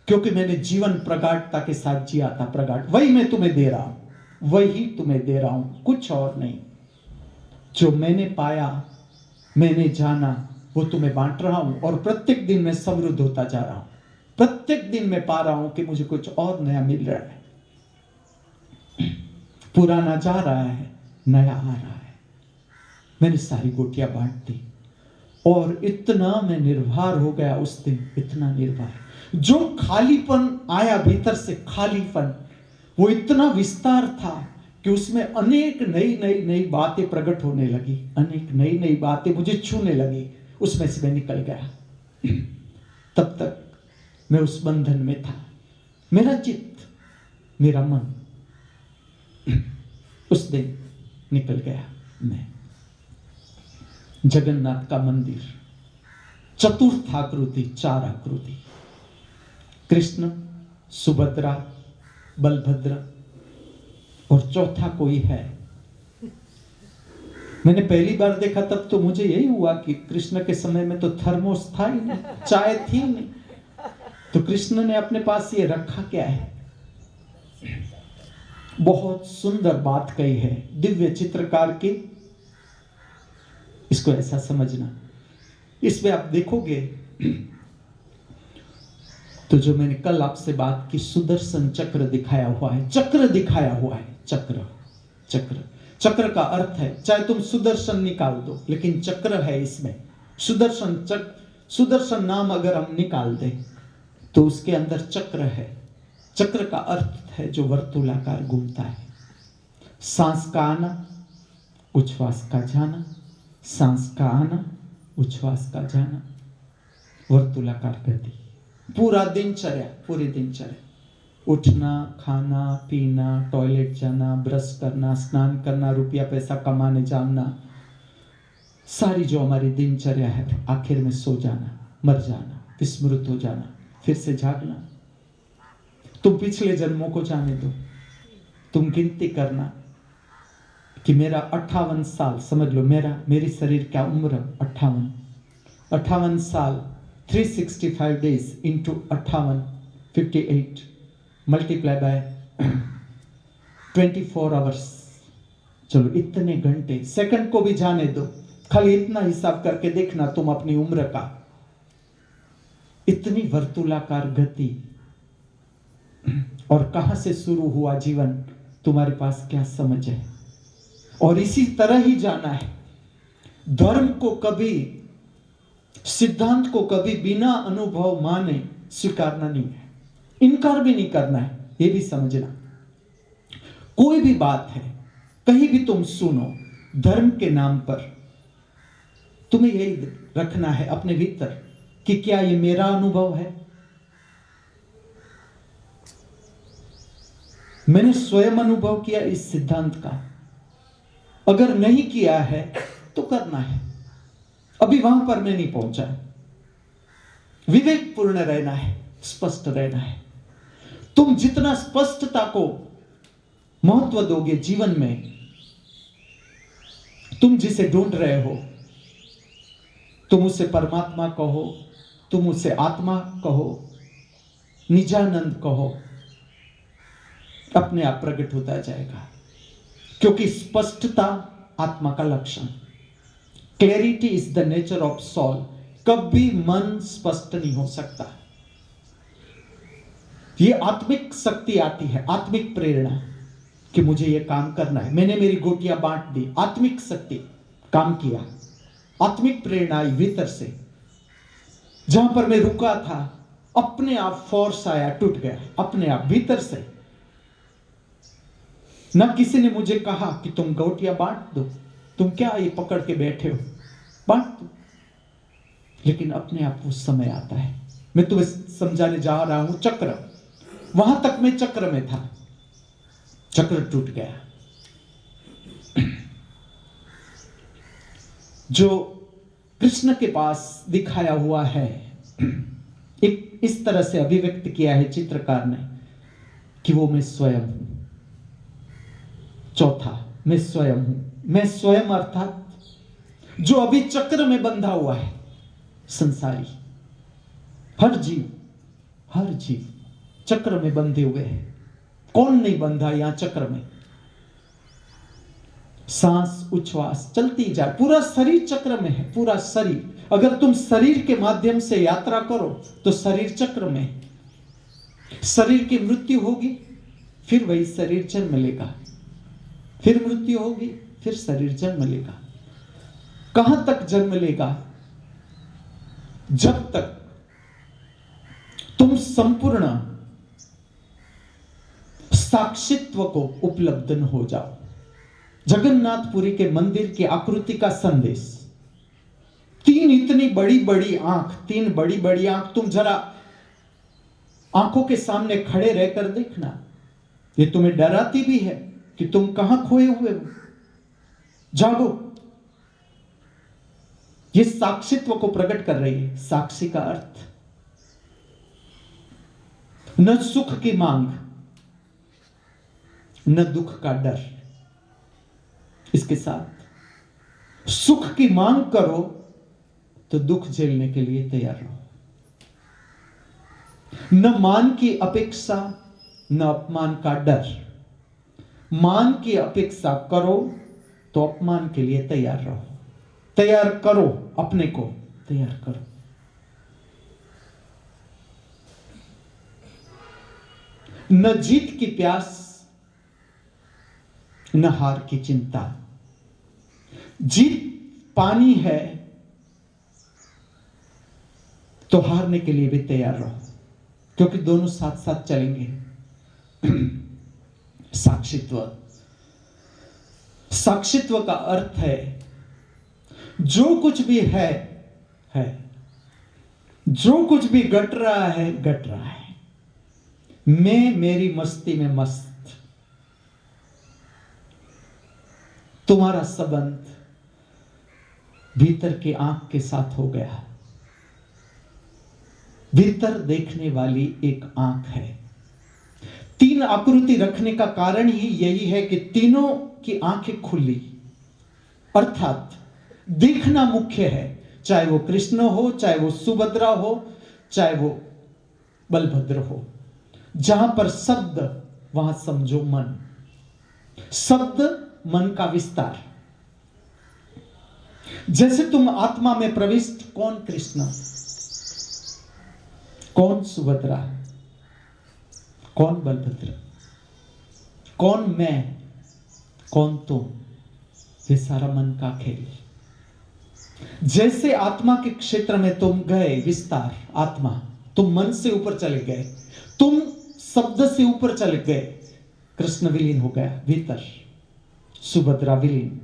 क्योंकि मैंने जीवन प्रगाढ़ता के साथ जिया था। प्रगाढ़ वही मैं तुम्हें दे रहा हूं, वही तुम्हें दे रहा हूं, कुछ और नहीं। जो मैंने पाया, मैंने जाना, वो तुम्हें बांट रहा हूं। और प्रत्येक दिन मैं समृद्ध होता जा रहा हूं। प्रत्येक दिन मैं पा रहा हूं कि मुझे कुछ और नया मिल रहा है। पुराना जा रहा है, नया आ रहा है। मैंने सारी गोटियां बांट दी और इतना मैं निर्भर हो गया उस दिन, इतना निर्भर। जो खालीपन आया भीतर से, खालीपन, वो इतना विस्तार था कि उसमें अनेक नई नई नई बातें प्रकट होने लगी, अनेक नई नई बातें मुझे छूने लगी। उसमें से मैं निकल गया। तब तक मैं उस बंधन में था। मेरा चित्त, मेरा मन उस दिन निकल गया। मैं जगन्नाथ का मंदिर, चतुर्थ आकृति, 4 आकृति, कृष्ण, सुभद्रा, बलभद्र और चौथा कोई है। मैंने पहली बार देखा तब तो मुझे यही हुआ कि कृष्ण के समय में तो थर्मोस था ही नहीं, चाय थी नहीं, तो कृष्ण ने अपने पास ये रखा क्या है। बहुत सुंदर बात कही है दिव्य चित्रकार की। इसको ऐसा समझना, इसमें आप देखोगे तो जो मैंने कल आपसे बात की, सुदर्शन चक्र दिखाया हुआ है, चक्र दिखाया हुआ है। चक्र, चक्र, चक्र का अर्थ है, चाहे तुम सुदर्शन निकाल दो, लेकिन चक्र है इसमें। सुदर्शन चक्र, सुदर्शन नाम अगर हम निकाल दें तो उसके अंदर चक्र है। चक्र का अर्थ है जो वर्तुलाकार घूमता है। सांस का आना, उच्छ्वास का जाना, सांस का आना, उच्छ्वास का जाना, वर्तुलाकार गति। पूरा दिनचर्या, पूरी दिनचर्या, उठना, खाना, पीना, टॉयलेट जाना, ब्रश करना, स्नान करना, रुपया पैसा कमाने जाना, सारी जो हमारी दिनचर्या है, आखिर में सो जाना, मर जाना, विस्मृत हो जाना, फिर से जागना। तुम पिछले जन्मों को जाने दो, तुम गिनती करना कि मेरा 58 साल, समझ लो मेरी शरीर क्या उम्र, 58 साल, 365 days into 58, 58 multiply by 24 hours. चलो इतने घंटे, सेकंड को भी जाने दो, खाली इतना हिसाब करके देखना तुम अपनी उम्र का। इतनी वर्तुलाकार गति, और कहां से शुरू हुआ जीवन, तुम्हारे पास क्या समझ है। और इसी तरह ही जाना है। धर्म को कभी, सिद्धांत को कभी बिना अनुभव माने स्वीकारना नहीं है, इनकार भी नहीं करना है। यह भी समझना, कोई भी बात है, कहीं भी तुम सुनो धर्म के नाम पर, तुम्हें यही रखना है अपने भीतर कि क्या ये मेरा अनुभव है। मैंने स्वयं अनुभव किया इस सिद्धांत का। अगर नहीं किया है तो करना है। अभी वहां पर मैं नहीं पहुंचा। विवेकपूर्ण रहना है, स्पष्ट रहना है। तुम जितना स्पष्टता को महत्व दोगे जीवन में, तुम जिसे ढूंढ रहे हो, तुम उसे परमात्मा कहो, तुम उसे आत्मा कहो, निजानंद कहो, अपने आप प्रकट होता जाएगा। क्योंकि स्पष्टता आत्मा का लक्षण, clarity is the nature of soul. कभी मन स्पष्ट नहीं हो सकता। ये आत्मिक शक्ति आती है, आत्मिक प्रेरणा कि मुझे ये काम करना है। मैंने मेरी गोटियां बांट दी, आत्मिक शक्ति काम किया, आत्मिक प्रेरणा आई भीतर से। जहां पर मैं रुका था अपने आप फोर्स आया, टूट गया अपने आप भीतर से। ना किसी ने मुझे कहा कि तुम गोटियां बांट दो, तुम क्या ये पकड़ के बैठे हो, बांट दो। लेकिन अपने आप वो समय आता है। मैं तुम्हें समझाने जा रहा हूं चक्र, वहां तक मैं चक्र में था, चक्र टूट गया। जो कृष्ण के पास दिखाया हुआ है, एक इस तरह से अभिव्यक्त किया है चित्रकार ने कि वो मैं स्वयं हूं। चौथा, मैं स्वयं हूं। मैं स्वयं अर्थात जो अभी चक्र में बंधा हुआ है, संसारी हर जीव चक्र में बंधे हुए हैं। कौन नहीं बंधा यहां चक्र में? सांस उच्छ्वास चलती जाए, पूरा शरीर चक्र में है, पूरा शरीर। अगर तुम शरीर के माध्यम से यात्रा करो तो शरीर चक्र में। शरीर की मृत्यु होगी, फिर वही शरीर जन्म लेगा, फिर मृत्यु होगी, फिर शरीर जन्म लेगा। कहां तक जन्म लेगा? जब तक तुम संपूर्ण साक्षित्व को उपलब्ध न हो जाओ। जगन्नाथपुरी के मंदिर की आकृति का संदेश, तीन इतनी बड़ी बड़ी आंख, तीन बड़ी बड़ी आंख, तुम जरा आंखों के सामने खड़े रहकर देखना, ये तुम्हें डराती भी है कि तुम कहां खोए हुए हो, जागो। ये साक्षित्व को प्रकट कर रही है। साक्षी का अर्थ न सुख की मांग, न दुख का डर। इसके साथ सुख की मांग करो तो दुख झेलने के लिए तैयार रहो। न मान की अपेक्षा, न अपमान का डर। मान की अपेक्षा करो तो अपमान के लिए तैयार रहो। तैयार करो, अपने को तैयार करो। न जीत की प्यास, न हार की चिंता। जीत पानी है तो हारने के लिए भी तैयार रहो, क्योंकि दोनों साथ साथ चलेंगे। साक्षित्व का अर्थ है जो कुछ भी है, जो कुछ भी घट रहा है। मैं मेरी मस्ती में मस्त। तुम्हारा संबंध भीतर की आंख के साथ हो गया। भीतर देखने वाली एक आंख है। तीन आकृति रखने का कारण ही यही है कि तीनों की आंखें खुली, अर्थात देखना मुख्य है। चाहे वो कृष्ण हो, चाहे वो सुभद्रा हो, चाहे वो बलभद्र हो। जहां पर शब्द, वहां समझो मन। शब्द मन का विस्तार। जैसे तुम आत्मा में प्रविष्ट, कौन कृष्ण, कौन सुभद्रा, कौन बलभद्र, कौन मैं, कौन तुम, ये सारा मन का खेल। जैसे आत्मा के क्षेत्र में तुम गए, विस्तार, आत्मा, तुम मन से ऊपर चले गए, तुम शब्द से ऊपर चले गए, कृष्ण विलीन हो गया भीतर, सुभद्रा विलीन,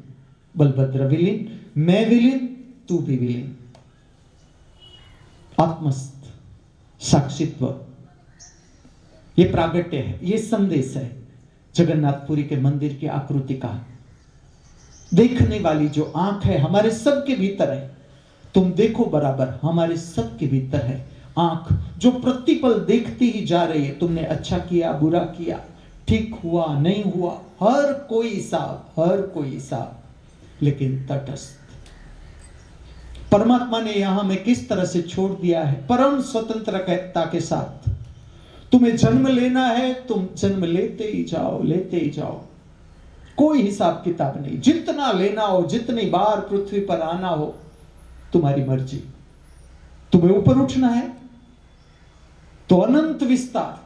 बलभद्र विलीन, मैं विलीन, तू भी विलीन। आत्मस्थ साक्षित्व, ये प्रागट्य है, ये संदेश है जगन्नाथपुरी के मंदिर की आकृति का। देखने वाली जो आंख है हमारे सबके भीतर है। तुम देखो बराबर, हमारे सबके भीतर है आंख, जो प्रतिपल देखती ही जा रही है। तुमने अच्छा किया, बुरा किया, ठीक हुआ, नहीं हुआ, हर कोई हिसाब, लेकिन तटस्थ। परमात्मा ने यहां में किस तरह से छोड़ दिया है, परम स्वतंत्रता के साथ। तुम्हें जन्म लेना है, तुम जन्म लेते ही जाओ, कोई हिसाब किताब नहीं। जितना लेना हो, जितनी बार पृथ्वी पर आना हो, तुम्हारी मर्जी। तुम्हें ऊपर उठना है तो अनंत विस्तार,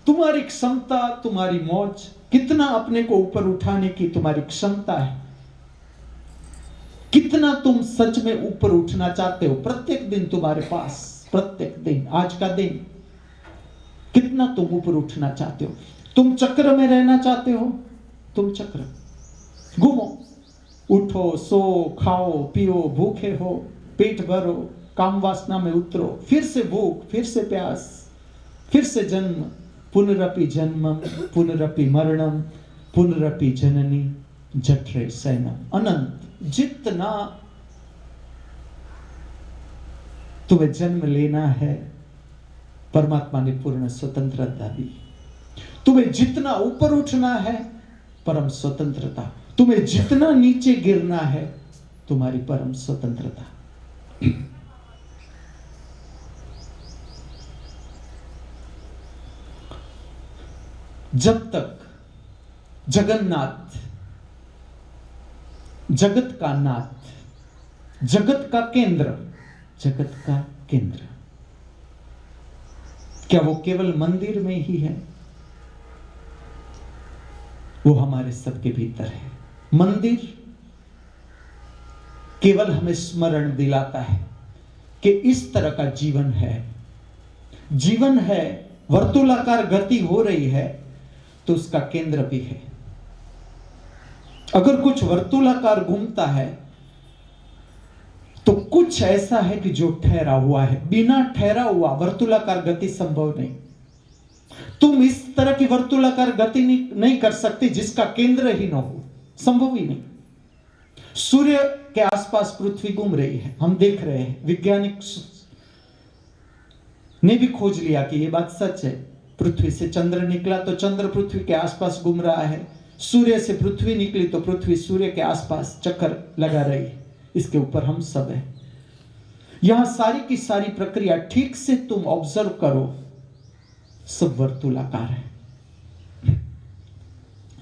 तुम्हारी क्षमता, तुम्हारी मौज, कितना अपने को ऊपर उठाने की तुम्हारी क्षमता है, कितना तुम सच में ऊपर उठना चाहते हो। प्रत्येक दिन तुम्हारे पास, प्रत्येक दिन, आज का दिन, कितना तुम ऊपर उठना चाहते हो। तुम चक्र में रहना चाहते हो, तुम चक्र घूमो, उठो, सो, खाओ, पियो, भूखे हो, पेट भरो, काम वासना में उतरो, फिर से भूख, फिर से प्यास, फिर से जन्म, पुनरपि जन्मम पुनरपि मरणम पुनरपि जननी जठरे शयनम। अनंत, जितना तुम्हें जन्म लेना है, परमात्मा ने पूर्ण स्वतंत्रता दी। तुम्हें जितना ऊपर उठना है, परम स्वतंत्रता। तुम्हें जितना नीचे गिरना है, तुम्हारी परम स्वतंत्रता। जब तक जगन्नाथ, जगत का नाथ, जगत का केंद्र, जगत का केंद्र, क्या वो केवल मंदिर में ही है? वो हमारे सबके भीतर है। मंदिर केवल हमें स्मरण दिलाता है कि इस तरह का जीवन है। जीवन है, वर्तुलाकार गति हो रही है, तो उसका केंद्र भी है। अगर कुछ वर्तुलाकार घूमता है तो कुछ ऐसा है कि जो ठहरा हुआ है। बिना ठहरा हुआ वर्तुलाकार गति संभव नहीं। तुम इस तरह की वर्तुलाकार गति नहीं कर सकते जिसका केंद्र ही ना हो, संभव ही नहीं। सूर्य के आसपास पृथ्वी घूम रही है, हम देख रहे हैं। वैज्ञानिक ने भी खोज लिया कि यह बात सच है। पृथ्वी से चंद्र निकला तो चंद्र पृथ्वी के आसपास घूम रहा है, सूर्य से पृथ्वी निकली तो पृथ्वी सूर्य के आसपास चक्कर लगा रही है। इसके ऊपर हम सब हैं। यहां सारी की सारी प्रक्रिया ठीक से तुम ऑब्जर्व करो, सब वर्तुलाकार है।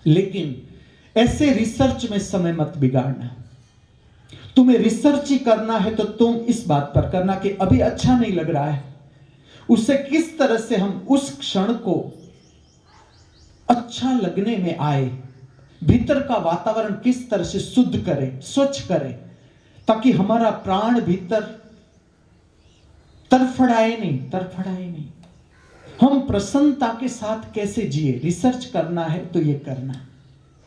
लेकिन ऐसे रिसर्च में समय मत बिगाड़ना। तुम्हें रिसर्च ही करना है तो तुम इस बात पर करना कि अभी अच्छा नहीं लग रहा है, उससे किस तरह से हम उस क्षण को अच्छा लगने में आए, भीतर का वातावरण किस तरह से शुद्ध करें, स्वच्छ करें, ताकि हमारा प्राण भीतर तड़फड़ाए नहीं। हम प्रसन्नता के साथ कैसे जिए, रिसर्च करना है तो ये करना।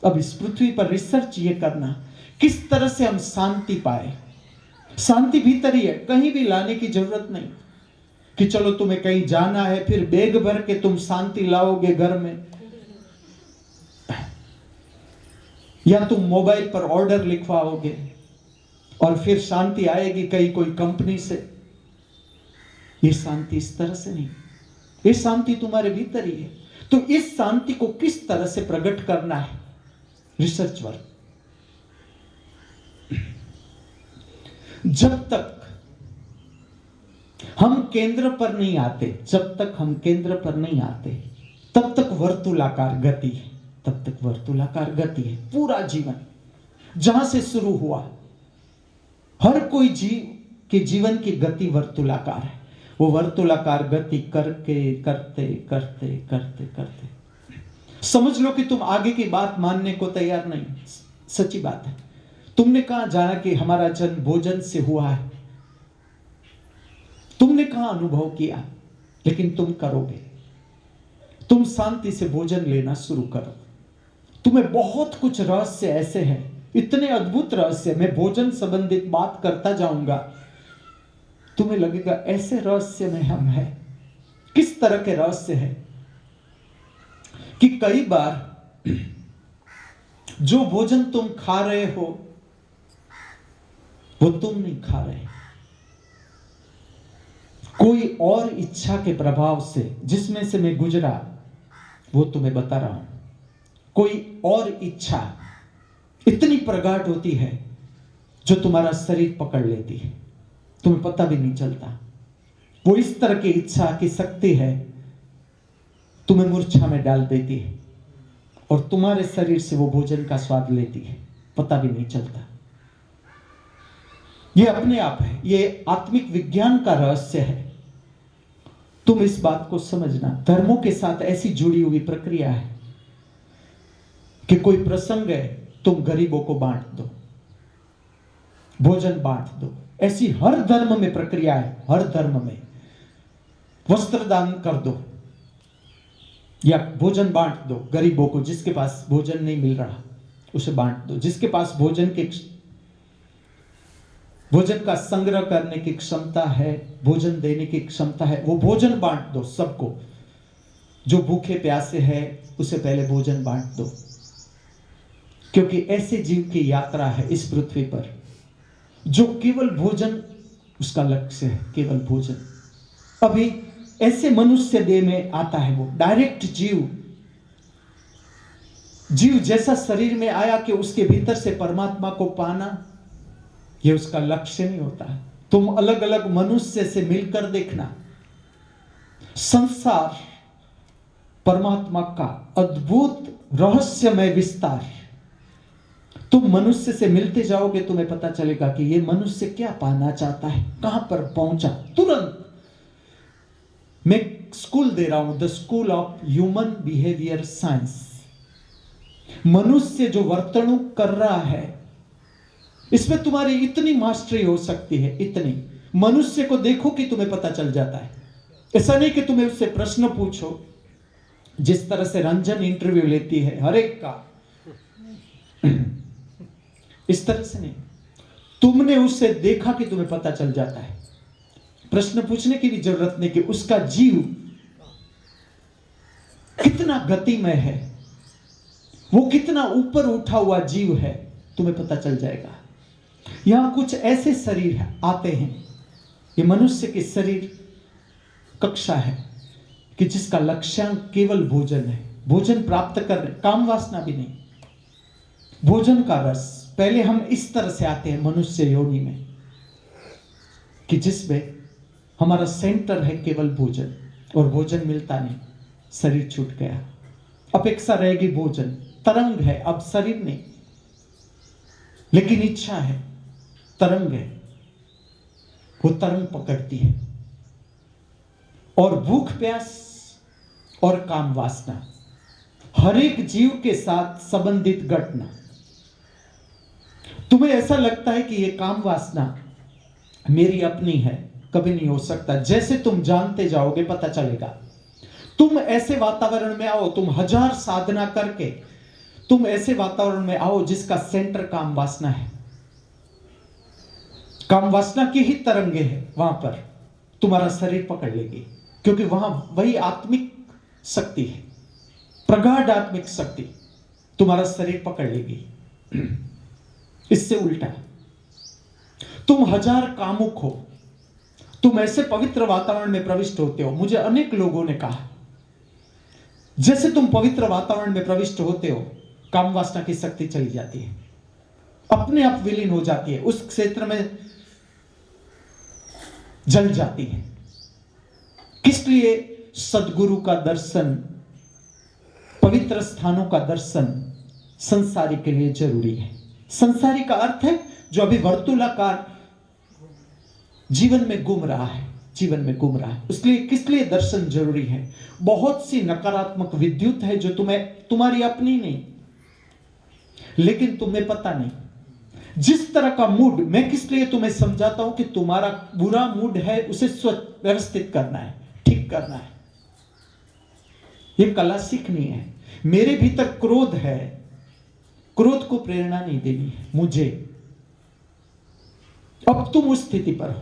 अब इस पृथ्वी पर रिसर्च ये करना, किस तरह से हम शांति पाए। शांति भीतर ही है, कहीं भी लाने की जरूरत नहीं कि चलो तुम्हें कहीं जाना है फिर बैग भर के तुम शांति लाओगे घर में, या तुम मोबाइल पर ऑर्डर लिखवाओगे और फिर शांति आएगी कहीं कोई कंपनी से। ये शांति इस तरह से नहीं, ये शांति तुम्हारे भीतर ही है। तो इस शांति को किस तरह से प्रकट करना है, रिसर्च वर्क। जब तक हम केंद्र पर नहीं आते, जब तक हम केंद्र पर नहीं आते, तब तक वर्तुलाकार गति है, तब तक वर्तुलाकार गति है। पूरा जीवन जहां से शुरू हुआ, हर कोई जीव के जीवन की गति वर्तुलाकार है। वो वर्तुलाकार गति करके करते करते करते करते समझ लो कि तुम आगे की बात मानने को तैयार नहीं। सच्ची बात है। तुमने कहा जाना कि हमारा जन्म भोजन से हुआ है, तुमने कहा अनुभव किया, लेकिन तुम करोगे। तुम शांति से भोजन लेना शुरू करो। तुम्हें बहुत कुछ रहस्य ऐसे हैं, इतने अद्भुत रहस्य, मैं भोजन संबंधित बात करता जाऊंगा, तुम्हें लगेगा ऐसे रहस्य में हम हैं। किस तरह के रहस्य हैं कि कई बार जो भोजन तुम खा रहे हो वो तुम नहीं खा रहे, कोई और इच्छा के प्रभाव से जिसमें से मैं गुजरा वो तुम्हें बता रहा हूं। कोई और इच्छा इतनी प्रगाढ़ होती है जो तुम्हारा शरीर पकड़ लेती है, तुम्हें पता भी नहीं चलता। वो इस तरह की इच्छा की शक्ति है, तुम्हें मूर्छा में डाल देती है और तुम्हारे शरीर से वो भोजन का स्वाद लेती है, पता भी नहीं चलता। ये अपने आप है, ये आत्मिक विज्ञान का रहस्य है। तुम इस बात को समझना, धर्मों के साथ ऐसी जुड़ी हुई प्रक्रिया है कि कोई प्रसंग है, तुम गरीबों को बांट दो, भोजन बांट दो। ऐसी हर धर्म में प्रक्रिया है, हर धर्म में। वस्त्र दान कर दो या भोजन बांट दो गरीबों को, जिसके पास भोजन नहीं मिल रहा उसे बांट दो। जिसके पास भोजन का संग्रह करने की क्षमता है, भोजन देने की क्षमता है, वो भोजन बांट दो सबको। जो भूखे प्यासे है उसे पहले भोजन बांट दो, क्योंकि ऐसे जीव की यात्रा है इस पृथ्वी पर जो केवल भोजन उसका लक्ष्य है, केवल भोजन। अभी ऐसे मनुष्य देह में आता है, वो डायरेक्ट जीव जैसा शरीर में आया कि उसके भीतर से परमात्मा को पाना, यह उसका लक्ष्य नहीं होता। तुम अलग अलग मनुष्य से मिलकर देखना, संसार परमात्मा का अद्भुत रहस्यमय विस्तार। तुम मनुष्य से मिलते जाओगे, तुम्हें पता चलेगा कि यह मनुष्य क्या पाना चाहता है, कहां पर पहुंचा। तुरंत मैं स्कूल दे रहा हूं, the school of human behaviour science. मनुष्य जो वर्तणुक कर रहा है, इसमें तुम्हारी इतनी मास्टरी हो सकती है, इतनी। मनुष्य को देखो कि तुम्हें पता चल जाता है। ऐसा नहीं कि तुम्हें उससे प्रश्न पूछो, जिस तरह से रंजन इंटरव्यू लेती है हर एक का, इस तरह से नहीं। तुमने उससे देखा कि तुम्हें पता चल जाता है। प्रश्न पूछने की भी जरूरत नहीं कि उसका जीव कितना गतिमय है, वो कितना ऊपर उठा हुआ जीव है, तुम्हें पता चल जाएगा। यहां कुछ ऐसे शरीर आते हैं, ये मनुष्य के शरीर कक्षा है कि जिसका लक्ष्यांक केवल भोजन है, भोजन प्राप्त करने, काम वासना भी नहीं, भोजन का रस। पहले हम इस तरह से आते हैं मनुष्य योनि में कि जिसमें हमारा सेंटर है केवल भोजन, और भोजन मिलता नहीं, शरीर छूट गया, अपेक्षा रहेगी भोजन, तरंग है, अब शरीर नहीं, लेकिन इच्छा है, तरंग है, वो तरंग पकड़ती है। और भूख प्यास और काम वासना हर एक जीव के साथ संबंधित घटना। तुम्हें ऐसा लगता है कि ये काम वासना मेरी अपनी है, कभी नहीं हो सकता। जैसे तुम जानते जाओगे पता चलेगा। तुम ऐसे वातावरण में आओ, तुम 1000 साधना करके तुम ऐसे वातावरण में आओ जिसका सेंटर काम वासना है, काम वासना की ही तरंगे है, वहां पर तुम्हारा शरीर पकड़ लेगी, क्योंकि वहां वही आत्मिक शक्ति है, प्रगाढ़ आत्मिक शक्ति तुम्हारा शरीर पकड़ लेगी। इससे उल्टा तुम 1000 कामुक हो, तुम ऐसे पवित्र वातावरण में प्रविष्ट होते हो। मुझे अनेक लोगों ने कहा, जैसे तुम पवित्र वातावरण में प्रविष्ट होते हो, काम वासना की शक्ति चली जाती है, अपने आप विलीन हो जाती है, उस क्षेत्र में जल जाती है। किस लिए? सद्गुरु का दर्शन, पवित्र स्थानों का दर्शन संसारी के लिए जरूरी है। संसारी का अर्थ है जो अभी वर्तुलाकार जीवन में घूम रहा है, जीवन में घूम रहा है। उसलिए किस लिए दर्शन जरूरी है? बहुत सी नकारात्मक विद्युत है जो तुम्हारी अपनी नहीं, लेकिन तुम्हें पता नहीं। जिस तरह का मूड, मैं किस लिए तुम्हें समझाता हूं कि तुम्हारा बुरा मूड है, उसे व्यवस्थित करना है, ठीक करना है। यह कला सीखनी है। मेरे भीतर क्रोध है, क्रोध को प्रेरणा नहीं देनी है मुझे। अब तुम उस स्थिति पर हो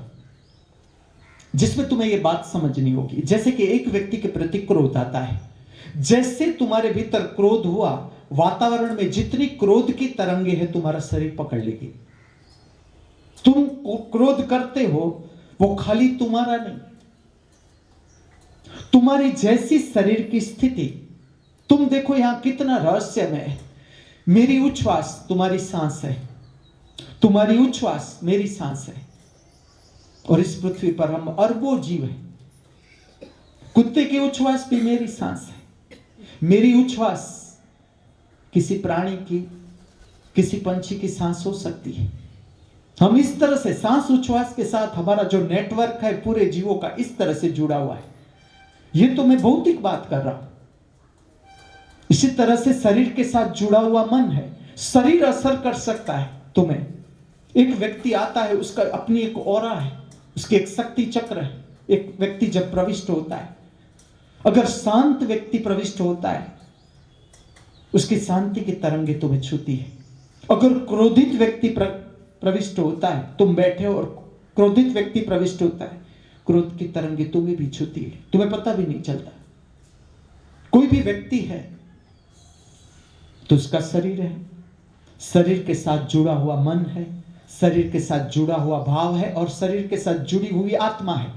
जिसमें तुम्हें यह बात समझनी होगी। जैसे कि एक व्यक्ति के प्रति क्रोध आता है, जैसे तुम्हारे भीतर क्रोध हुआ, वातावरण में जितनी क्रोध की तरंगे हैं तुम्हारा शरीर पकड़ लेगी। तुम क्रोध करते हो, वो खाली तुम्हारा नहीं, तुम्हारी जैसी शरीर की स्थिति। तुम देखो यहां कितना रहस्यमय है। मेरी उच्छ्वास तुम्हारी सांस है, तुम्हारी उच्छ्वास मेरी सांस है, और इस पृथ्वी पर हम अरबों जीव हैं। कुत्ते की उच्छ्वास भी मेरी सांस है, मेरी उच्छ्वास किसी प्राणी की, किसी पंछी की सांस हो सकती है। हम इस तरह से सांस उच्छ्वास के साथ हमारा जो नेटवर्क है पूरे जीवों का, इस तरह से जुड़ा हुआ है। ये तो मैं भौतिक बात कर रहा हूं। इसी तरह से शरीर के साथ जुड़ा हुआ मन है। शरीर असर कर सकता है तुम्हें। एक व्यक्ति आता है, उसका अपनी एक ऑरा है, उसकी एक शक्ति चक्र है। एक व्यक्ति जब प्रविष्ट होता है, अगर शांत व्यक्ति प्रविष्ट होता है, उसकी शांति की तरंगे तुम्हें छूती है। अगर क्रोधित व्यक्ति प्रविष्ट होता है, तुम बैठे हो और क्रोधित व्यक्ति प्रविष्ट होता है, क्रोध की तरंगे तुम्हें भी छूती है, तुम्हें पता भी नहीं चलता। कोई भी व्यक्ति है तो उसका शरीर है, शरीर के साथ जुड़ा हुआ मन है, शरीर के साथ जुड़ा हुआ भाव है और शरीर के साथ जुड़ी हुई आत्मा है।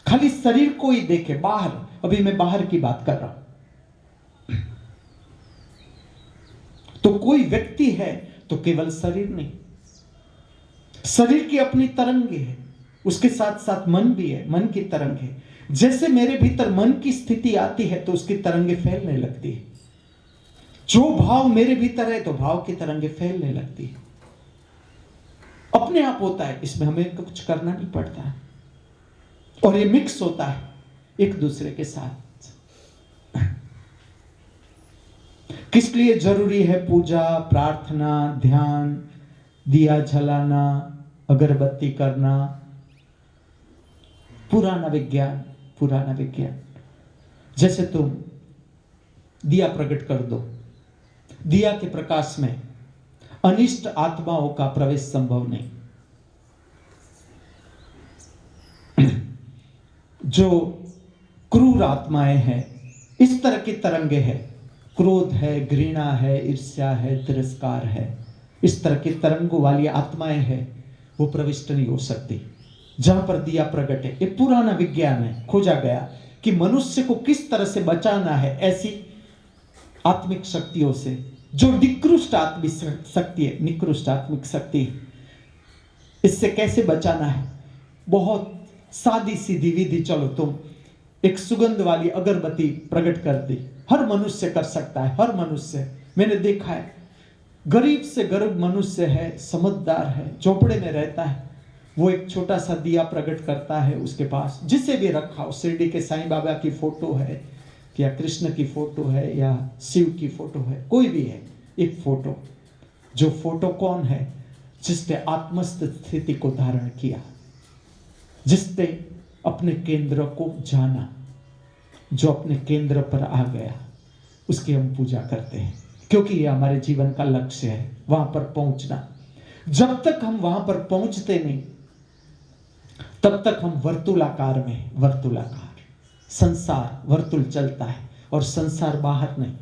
खाली शरीर को ही देखे, बाहर, अभी मैं बाहर की बात कर रहा हूं। तो कोई व्यक्ति है तो केवल शरीर नहीं, शरीर की अपनी तरंगे है, उसके साथ साथ मन भी है, मन की तरंग है। जैसे मेरे भीतर मन की स्थिति आती है तो उसकी तरंगे फैलने लगती है। जो भाव मेरे भीतर है तो भाव की तरंगे फैलने लगती है। अपने आप होता है, इसमें हमें कुछ करना नहीं पड़ता है। और ये मिक्स होता है एक दूसरे के साथ। किस लिए जरूरी है पूजा, प्रार्थना, ध्यान, दिया जलाना, अगरबत्ती करना? पुराना विज्ञान। जैसे तुम दिया प्रकट कर दो, दिया के प्रकाश में अनिष्ट आत्माओं का प्रवेश संभव नहीं। जो क्रूर आत्माएं हैं, इस तरह की तरंगे हैं, क्रोध है, घृणा है, ईर्ष्या है, तिरस्कार है, इस तरह की तरंगों वाली आत्माएं हैं, वो प्रविष्ट नहीं हो सकती जहां पर दिया प्रकट है। ये पुराना विज्ञान है, खोजा गया कि मनुष्य को किस तरह से बचाना है ऐसी आत्मिक शक्तियों से, जो निकृष्ट आत्मिक शक्ति है, निकृष्ट आत्मिक शक्ति है। इससे कैसे बचाना है? बहुत सादी सीधी विधि। चलो, तुम एक सुगंध वाली अगरबत्ती प्रकट कर दी, हर मनुष्य कर सकता है, हर मनुष्य। मैंने देखा है, गरीब से गरीब मनुष्य है, समझदार है, झोपड़े में रहता है, वो एक छोटा सा दिया प्रकट करता है। उसके पास जिसे भी रखा हो, शिरडी के साईं बाबा की फोटो है या कृष्ण की फोटो है या शिव की फोटो है, कोई भी है, एक फोटो। जो फोटो कौन है? जिसने आत्मस्थ स्थिति को धारण किया, जिसने अपने केंद्र को जाना, जो अपने केंद्र पर आ गया, उसकी हम पूजा करते हैं, क्योंकि यह हमारे जीवन का लक्ष्य है, वहां पर पहुंचना। जब तक हम वहां पर पहुंचते नहीं, तब तक हम वर्तुलाकार में, वर्तुलाकार संसार, वर्तुल चलता है और संसार बाहर नहीं,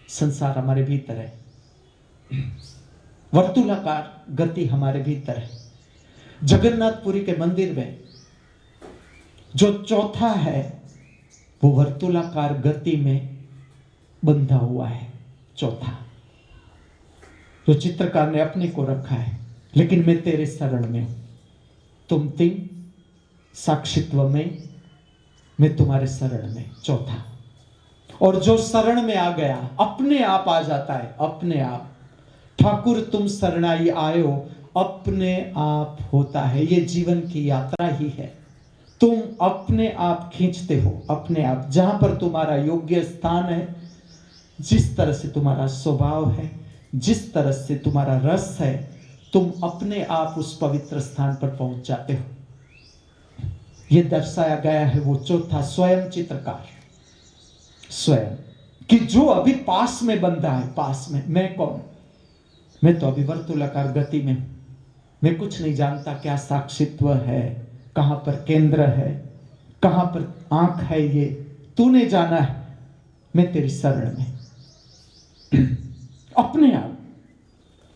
संसार हमारे भीतर है। वर्तुलाकार गति हमारे भीतर है। जगन्नाथपुरी के मंदिर में जो चौथा है, वो वर्तुलाकार गति में बंधा हुआ है, चौथा, जो चित्रकार ने अपने को रखा है। लेकिन मैं तेरे शरण में हूं, तुम तीन साक्षित्व में, मैं तुम्हारे शरण में, चौथा। और जो शरण में आ गया अपने आप आ जाता है, अपने आप। ठाकुर तुम शरणाई आयो, अपने आप होता है। ये जीवन की यात्रा ही है, तुम अपने आप खींचते हो, अपने आप। जहां पर तुम्हारा योग्य स्थान है, जिस तरह से तुम्हारा स्वभाव है, जिस तरह से तुम्हारा रस है, तुम अपने आप उस पवित्र स्थान पर पहुंच जाते हो। यह दर्शाया गया है वो चौथा, स्वयं चित्रकार, स्वयं, कि जो अभी पास में बंधा है, पास में। मैं कौन? मैं तो अभी वर्तुलाकार गति में, मैं कुछ नहीं जानता क्या साक्षित्व है, कहां पर केंद्र है, कहां पर आंख है, ये तूने जाना है। मैं तेरी शरण में, अपने आप।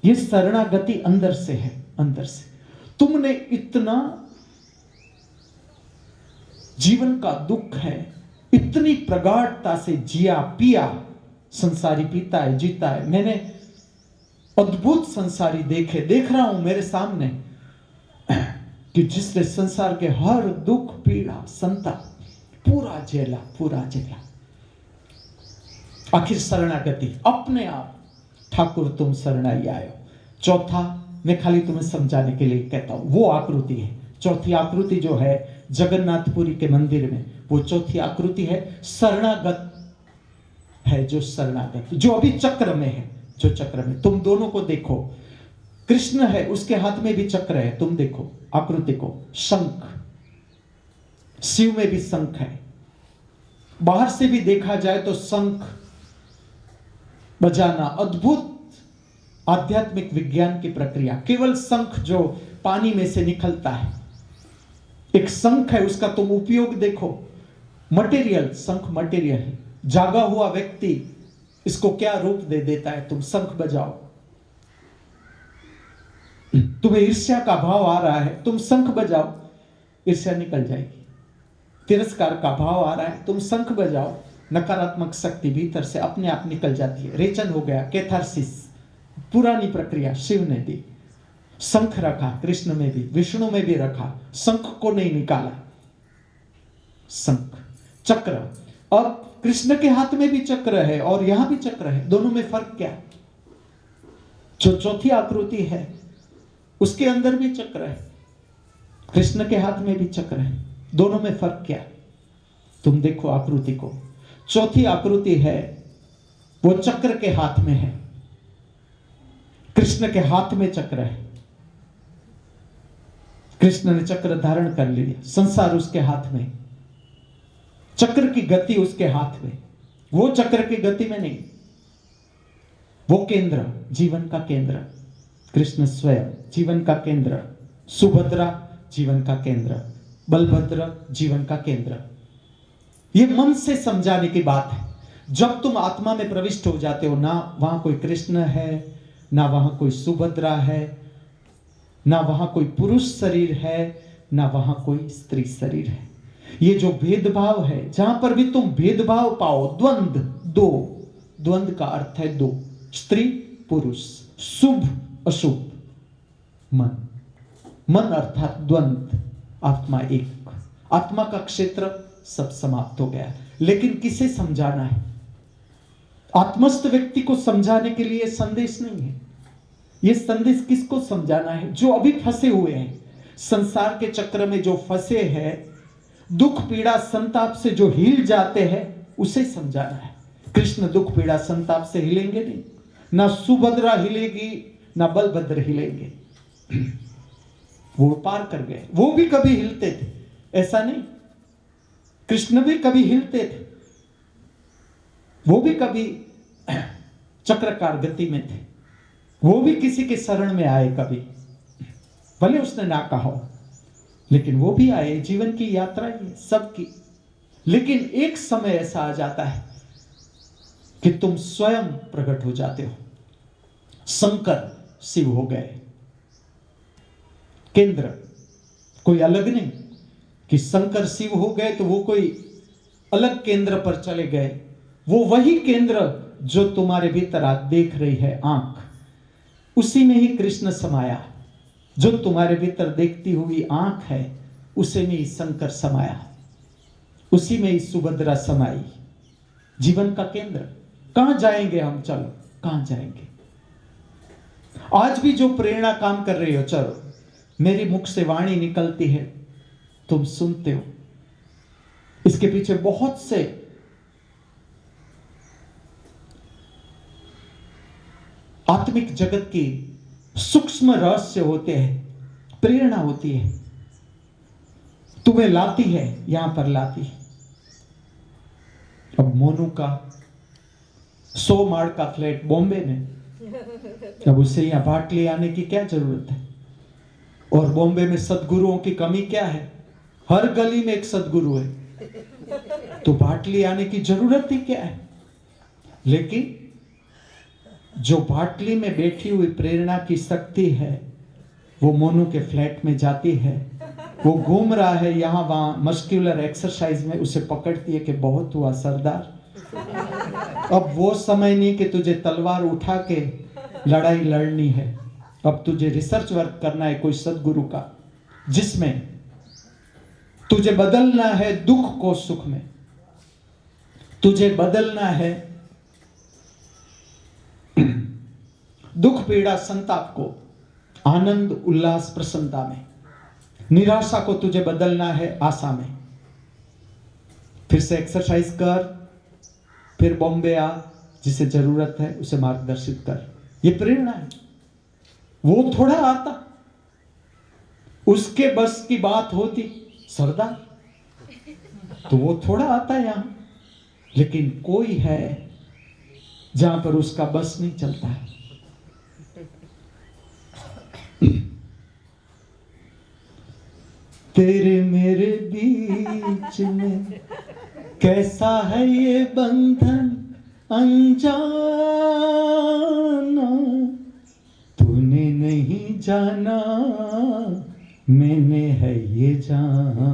ये शरणागति अंदर से है, अंदर से। तुमने इतना जीवन का दुख है, इतनी प्रगाढ़ता से जिया पिया। संसारी पीता है, जीता है। मैंने अद्भुत संसारी देखे, देख रहा हूं मेरे सामने, कि जिसने संसार के हर दुख, पीड़ा, संताप पूरा झेला, पूरा झेला। आखिर शरणागति अपने आप। ठाकुर तुम शरणाई आयो। चौथा, मैं खाली तुम्हें समझाने के लिए कहता हूं, वो आकृति है। चौथी आकृति जो है जगन्नाथपुरी के मंदिर में, वो चौथी आकृति है। शरणागत है, जो शरणागत, जो अभी चक्र में है, जो चक्र में। तुम दोनों को देखो, कृष्ण है, उसके हाथ में भी चक्र है। तुम देखो आकृति को, शंख, शिव में भी शंख है। बाहर से भी देखा जाए तो शंख बजाना अद्भुत आध्यात्मिक विज्ञान की प्रक्रिया। केवल शंख जो पानी में से निकलता है, एक शंख है, उसका तुम उपयोग देखो। मटेरियल, शंख मटेरियल है। जागा हुआ व्यक्ति इसको क्या रूप दे देता है। तुम शंख बजाओ, तुम्हें ईर्ष्या का भाव आ रहा है, तुम शंख बजाओ, ईर्ष्या निकल जाएगी। तिरस्कार का भाव आ रहा है, तुम शंख बजाओ, नकारात्मक शक्ति भीतर से अपने आप निकल जाती है। रेचन हो गया, कैथारसिस, पुरानी प्रक्रिया शिव ने दी। शंख रखा, कृष्ण में भी, विष्णु में भी रखा, शंख को नहीं निकाला। शंख, चक्र, अब कृष्ण के हाथ में भी चक्र है और यहां भी चक्र है। दोनों में फर्क क्या? जो चौथी आकृति है उसके अंदर भी चक्र है, कृष्ण के हाथ में भी चक्र है। दोनों में फर्क क्या? तुम देखो आकृति को। चौथी आकृति है, वो चक्र के हाथ में है, कृष्ण के हाथ में चक्र है। कृष्ण ने चक्र धारण कर लिया, संसार उसके हाथ में, चक्र की गति उसके हाथ में, वो चक्र की गति में नहीं। वो केंद्र, जीवन का केंद्र, कृष्ण स्वयं जीवन का केंद्र, सुभद्रा जीवन का केंद्र, बलभद्र जीवन का केंद्र। ये मन से समझाने की बात है। जब तुम आत्मा में प्रविष्ट हो जाते हो, ना वहां कोई कृष्ण है, ना वहां कोई सुभद्रा है, ना वहां कोई पुरुष शरीर है, ना वहां कोई स्त्री शरीर है। ये जो भेदभाव है, जहां पर भी तुम भेदभाव पाओ, द्वंद्व, दो, द्वंद्व का अर्थ है दो, स्त्री पुरुष, शुभ अशुभ, मन, मन अर्थात द्वंद्व, आत्मा एक, आत्मा का क्षेत्र सब समाप्त हो गया। लेकिन किसे समझाना है? आत्मस्थ व्यक्ति को समझाने के लिए संदेश नहीं है। यह संदेश किसको समझाना है? जो अभी फंसे हुए हैं संसार के चक्र में, जो फंसे हैं, दुख पीड़ा संताप से जो हिल जाते हैं, उसे समझाना है। कृष्ण दुख पीड़ा संताप से हिलेंगे नहीं, ना सुभद्रा हिलेगी, ना बलभद्र हिलेंगे। वो पार कर गए। वो भी कभी हिलते थे, ऐसा नहीं, कृष्ण भी कभी हिलते थे, वो भी कभी चक्रकार गति में थे, वो भी किसी के शरण में आए कभी, भले उसने ना कहा हो, लेकिन वो भी आए। जीवन की यात्रा ही सबकी। लेकिन एक समय ऐसा आ जाता है कि तुम स्वयं प्रकट हो जाते हो। शंकर शिव हो गए, केंद्र कोई अलग नहीं कि शंकर शिव हो गए तो वो कोई अलग केंद्र पर चले गए। वो वही केंद्र जो तुम्हारे भीतर आज देख रही है आंख, उसी में ही कृष्ण समाया। जो तुम्हारे भीतर देखती हुई आंख है, उसी में ही शंकर समाया, उसी में ही सुभद्रा समाई। जीवन का केंद्र। कहां जाएंगे हम? चलो, कहां जाएंगे? आज भी जो प्रेरणा काम कर रही हो, चलो, मेरी मुख से वाणी निकलती है, तुम सुनते हो, इसके पीछे बहुत से आत्मिक जगत की सूक्ष्म रहस्य होते हैं, प्रेरणा होती है, तुम्हें लाती है, यहां पर लाती है। अब मोनू का 100 माड़ का फ्लैट बॉम्बे में, अब उसे यहां भाटली आने की क्या जरूरत है? और बॉम्बे में सदगुरुओं की कमी क्या है? हर गली में एक सदगुरु है, तो भाटली आने की जरूरत ही क्या है? लेकिन जो भाटली में बैठी हुई प्रेरणा की शक्ति है, वो मोनू के फ्लैट में जाती है, वो घूम रहा है यहां वहां मस्कुलर एक्सरसाइज में, उसे पकड़ती है कि बहुत हुआ सरदार, अब वो समय नहीं कि तुझे तलवार उठा के लड़ाई लड़नी है, अब तुझे रिसर्च वर्क करना है कोई सदगुरु का, जिसमें तुझे बदलना है दुख को सुख में, तुझे बदलना है दुख पीड़ा संताप को आनंद उल्लास प्रसन्नता में, निराशा को तुझे बदलना है आशा में। फिर से एक्सरसाइज कर, फिर बॉम्बे आ, जिसे जरूरत है उसे मार्गदर्शित कर। ये प्रेरणा है। वो थोड़ा आता, उसके बस की बात होती सरदार, तो वो थोड़ा आता है यहां, लेकिन कोई है जहां पर उसका बस नहीं चलता है। तेरे मेरे बीच में कैसा है ये बंधन अनजाना, तूने नहीं जाना मैंने है ये जाना।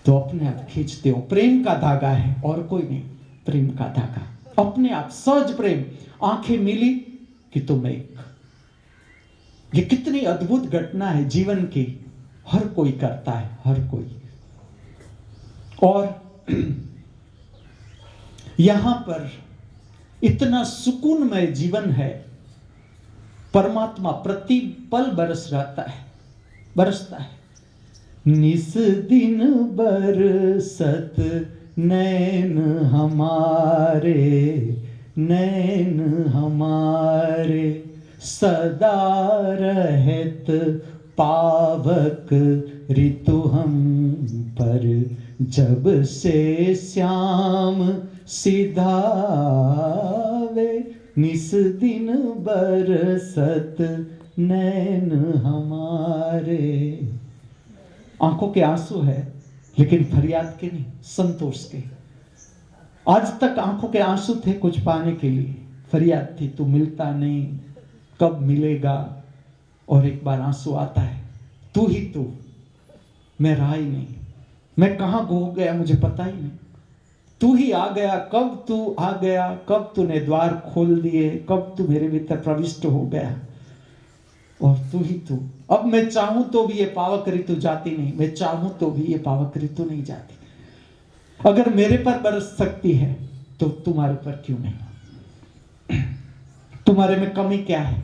तो अपने आप खींचते हो, प्रेम का धागा है और कोई नहीं। प्रेम का धागा अपने आप, सहज प्रेम, आंखें मिली कि तुम एक। ये कितनी अद्भुत घटना है जीवन की, हर कोई करता है, हर कोई। और यहां पर इतना सुकूनमय जीवन है, परमात्मा प्रति पल बरसता है। निस दिन बरसत नैन हमारे सदा रहत पावक ऋतु हम पर, जब से श्याम सिधावे निस दिन बरसत नैन हमारे। आंखों के आंसू है लेकिन फरियाद के नहीं, संतोष के। आज तक आंखों के आंसू थे कुछ पाने के लिए, फरियाद थी तू मिलता नहीं, कब मिलेगा। और एक बार आंसू आता है, तू ही तू, मैं रहा ही नहीं, मैं कहां खो गया मुझे पता ही नहीं। तू ही आ गया, कब तू आ गया, कब तूने द्वार खोल दिए, कब तू मेरे भीतर प्रविष्ट हो गया। और तू ही तू। अब मैं चाहूं तो भी ये पावक ऋतु जाती नहीं, मैं चाहूं तो भी ये पावक ऋतु नहीं जाती। अगर मेरे पर बरस सकती है तो तुम्हारे पर क्यों नहीं? तुम्हारे में कमी क्या है?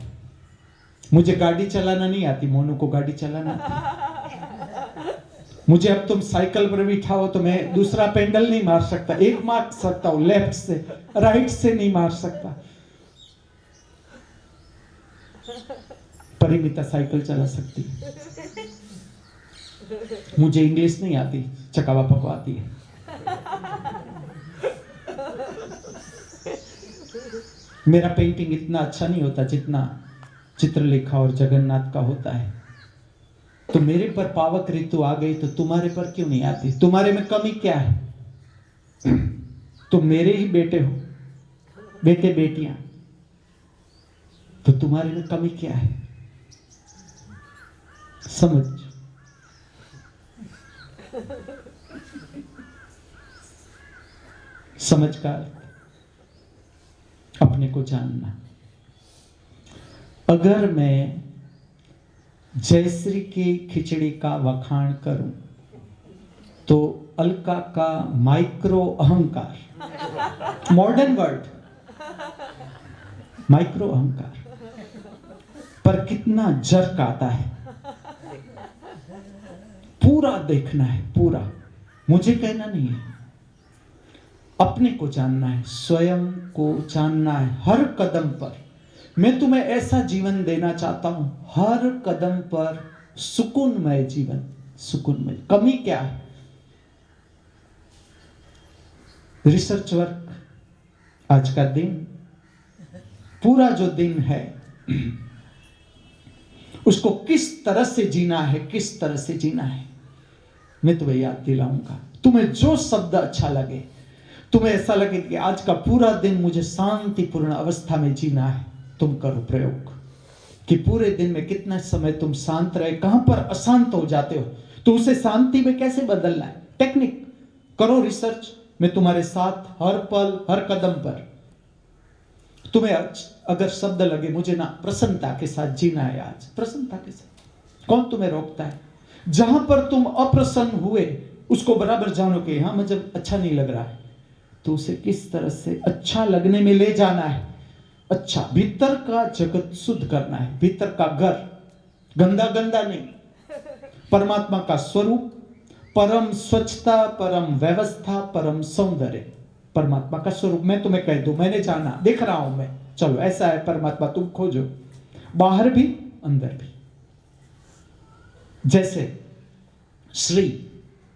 मुझे गाड़ी चलाना नहीं आती, मोनू को गाड़ी चलाना आती। मुझे अब तुम साइकिल पर बिठाओ तो मैं दूसरा पेंडल नहीं मार सकता, एक मार सकता हूं लेफ्ट से, राइट से नहीं मार सकता। परिमिता साइकिल चला सकती है। मुझे इंग्लिश नहीं आती, चकावा पको आती है। मेरा पेंटिंग इतना अच्छा नहीं होता जितना चित्रलेखा और जगन्नाथ का होता है। तो मेरे पर पावक ऋतु आ गई तो तुम्हारे पर क्यों नहीं आती? तुम्हारे में कमी क्या है? तुम मेरे ही बेटे हो, बेटे बेटियां, तो तुम्हारे में कमी क्या है? समझ। समझ का अपने को जानना। अगर मैं जयश्री की खिचड़ी का वखाण करूं तो अलका का माइक्रो अहंकार, मॉडर्न वर्ड, माइक्रो अहंकार पर कितना जर्क आता है। पूरा देखना है, पूरा। मुझे कहना नहीं है, अपने को जानना है, स्वयं को जानना है। हर कदम पर मैं तुम्हें ऐसा जीवन देना चाहता हूं, हर कदम पर सुकूनमय जीवन, सुकूनमय। कमी क्या है? रिसर्च वर्क, आज का दिन, पूरा जो दिन है उसको किस तरह से जीना है, किस तरह से जीना है, मैं तुम्हें याद दिलाऊंगा। तुम्हें जो शब्द अच्छा लगे, तुम्हें ऐसा लगे कि आज का पूरा दिन मुझे शांतिपूर्ण अवस्था में जीना है, तुम करो प्रयोग कि पूरे दिन में कितना समय तुम शांत रहे। कहां पर अशांत हो जाते हो तो उसे शांति में कैसे बदलना है, टेक्निक करो, रिसर्च। मैं तुम्हारे साथ हर पल, हर कदम पर। तुम्हें अगर शब्द लगे मुझे ना प्रसन्नता के साथ जीना है, आज प्रसन्नता के साथ, कौन तुम्हें रोकता है? जहां पर तुम अप्रसन्न हुए उसको बराबर जानो कि हाँ मुझे अच्छा नहीं लग रहा है, तो उसे किस तरह से अच्छा लगने में ले जाना है। अच्छा, भीतर का जगत शुद्ध करना है, भीतर का घर गंदा गंदा नहीं। परमात्मा का स्वरूप, परम स्वच्छता, परम व्यवस्था, परम सौंदर्य परमात्मा का स्वरूप। मैं तुम्हें कह दूं, मैंने जाना, देख रहा हूं मैं, चलो ऐसा है परमात्मा, तुम खोजो, बाहर भी अंदर भी। जैसे श्री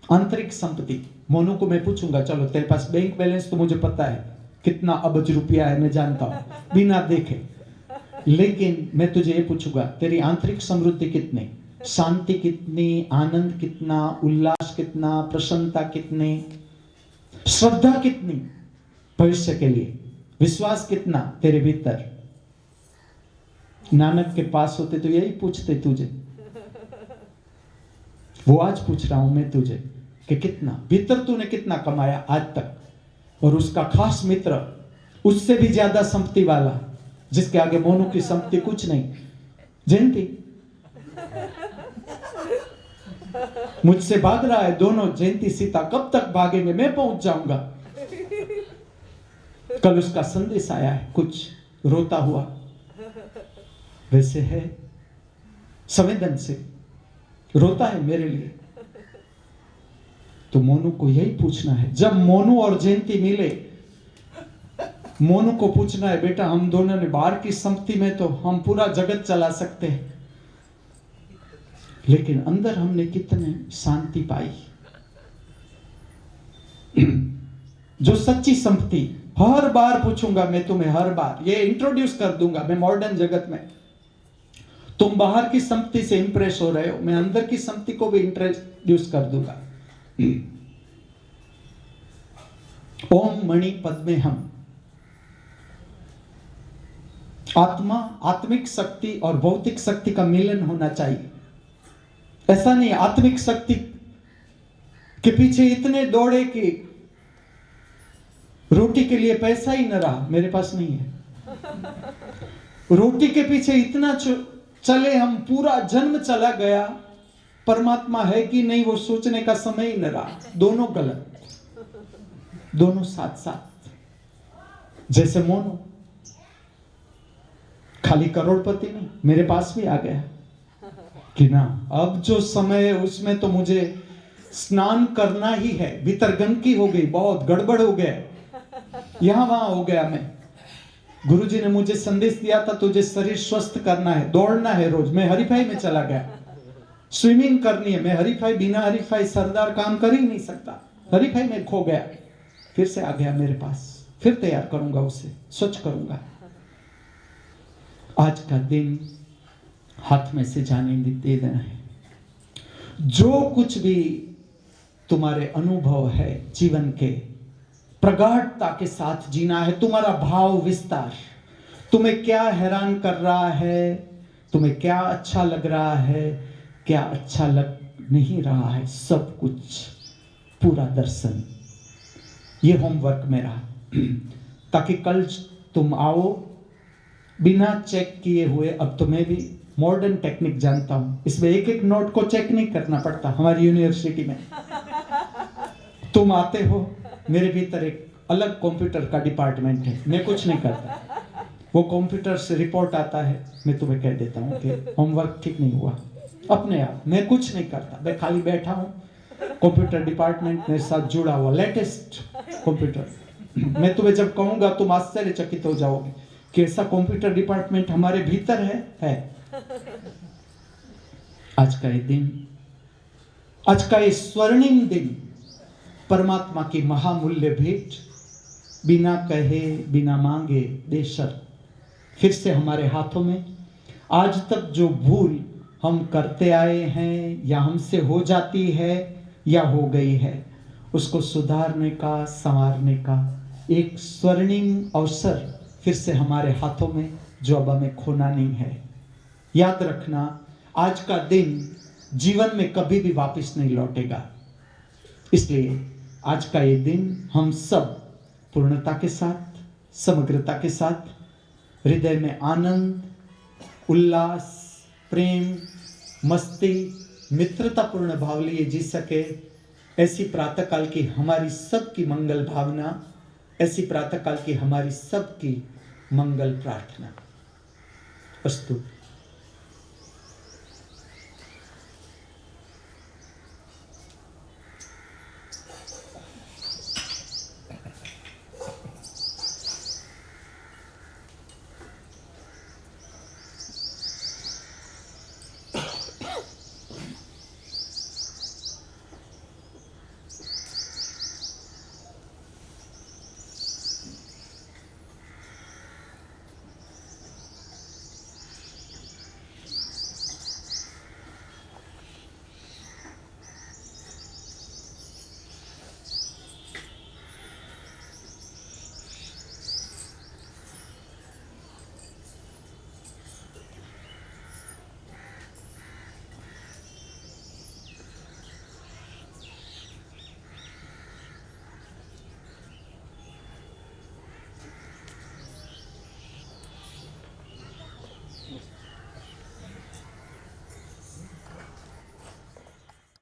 आंतरिक संपत्ति, मोनू को मैं पूछूंगा, चलो तेरे पास बैंक बैलेंस तो मुझे पता है कितना अबज रुपया है, मैं जानता हूं बिना देखे, लेकिन मैं तुझे ये पूछूंगा तेरी आंतरिक समृद्धि कितनी, शांति कितनी, आनंद कितना, उल्लास कितना, प्रसन्नता कितनी, श्रद्धा कितनी भविष्य के लिए, विश्वास कितना तेरे भीतर। नानक के पास होते तो यही पूछते तुझे, वो आज पूछ रहा हूं मैं तुझे कि कितना भीतर तूने कितना कमाया आज तक। और उसका खास मित्र, उससे भी ज्यादा संपत्ति वाला, जिसके आगे मोनू की संपत्ति कुछ नहीं, जयंती मुझसे भाग रहा है, दोनों जयंती सीता कब तक भागेंगे, मैं पहुंच जाऊंगा। कल उसका संदेश आया है, कुछ रोता हुआ, वैसे है संवेदन से रोता है मेरे लिए। तो मोनू को यही पूछना है, जब मोनू और जयंती मिले, मोनू को पूछना है, बेटा हम दोनों ने बाहर की संपत्ति में तो हम पूरा जगत चला सकते हैं, लेकिन अंदर हमने कितने शांति पाई। जो सच्ची संपत्ति, हर बार पूछूंगा मैं तुम्हें, हर बार ये इंट्रोड्यूस कर दूंगा मैं मॉडर्न जगत में। तुम बाहर की संपत्ति से इंप्रेस हो रहे हो, मैं अंदर की संपत्ति को भी इंट्रोड्यूस कर दूंगा। ओम मणि पद्मे हम। आत्मा, आत्मिक शक्ति और भौतिक शक्ति का मिलन होना चाहिए। ऐसा नहीं आत्मिक शक्ति के पीछे इतने दौड़े कि रोटी के लिए पैसा ही न रहा, मेरे पास नहीं है। रोटी के पीछे इतना चले हम, पूरा जन्म चला गया, परमात्मा है कि नहीं वो सोचने का समय ही न रहा। दोनों गलत, दोनों साथ साथ। जैसे मोनू खाली करोड़पति नहीं, मेरे पास भी आ गया कि ना अब जो समय है उसमें तो मुझे स्नान करना ही है। भीतर गंदगी हो गई, बहुत गड़बड़ हो गया, यहां वहां हो गया मैं। गुरुजी ने मुझे संदेश दिया था, तुझे शरीर स्वस्थ करना है, दौड़ना है रोज। मैं हरीफाई में चला गया, स्विमिंग करनी है। मैं हरीफाई, बिना हरीफाई सरदार काम कर ही नहीं सकता। हरीफाई में खो गया, फिर से आ गया मेरे पास, फिर तैयार करूंगा उसे, स्वच्छ करूंगा। आज का दिन हाथ में से जाने दे देना है। जो कुछ भी तुम्हारे अनुभव है जीवन के, प्रगाढ़ता के साथ जीना है। तुम्हारा भाव विस्तार, तुम्हें क्या हैरान कर रहा है, तुम्हें क्या अच्छा लग रहा है, क्या अच्छा लग नहीं रहा है, सब कुछ पूरा दर्शन। ये होमवर्क मेरा, ताकि कल तुम आओ बिना चेक किए हुए। अब तो मैं भी मॉडर्न टेक्निक जानता हूं, इसमें एक एक नोट को चेक नहीं करना पड़ता हमारी यूनिवर्सिटी में। तुम आते हो, मेरे भीतर एक अलग कंप्यूटर का डिपार्टमेंट है, मैं कुछ नहीं करता। वो कंप्यूटर से रिपोर्ट आता है, मैं तुम्हें कह देता हूँ कि होमवर्क ठीक नहीं हुआ, अपने आप। मैं कुछ नहीं करता, मैं खाली बैठा हूँ। कंप्यूटर डिपार्टमेंट मेरे साथ जुड़ा हुआ, लेटेस्ट कंप्यूटर। मैं तुम्हें जब कहूंगा तुम आश्चर्यचकित हो जाओगे कि ऐसा कंप्यूटर डिपार्टमेंट हमारे भीतर है। आज का ये दिन, आज का ये स्वर्णिम दिन, परमात्मा की महामूल्य भेंट, बिना कहे बिना मांगे बेशर्त फिर से हमारे हाथों में। आज तक जो भूल हम करते आए हैं, या हमसे हो जाती है या हो गई है, उसको सुधारने का, संवारने का एक स्वर्णिम अवसर फिर से हमारे हाथों में, जो अब हमें खोना नहीं है। याद रखना, आज का दिन जीवन में कभी भी वापस नहीं लौटेगा। इसलिए आज का ये दिन हम सब पूर्णता के साथ, समग्रता के साथ, हृदय में आनंद, उल्लास, प्रेम, मस्ती, मित्रतापूर्ण भाव लिए जी सके, ऐसी प्रातःकाल की हमारी सबकी मंगल भावना, ऐसी प्रातःकाल की हमारी सबकी मंगल प्रार्थना। अस्तु।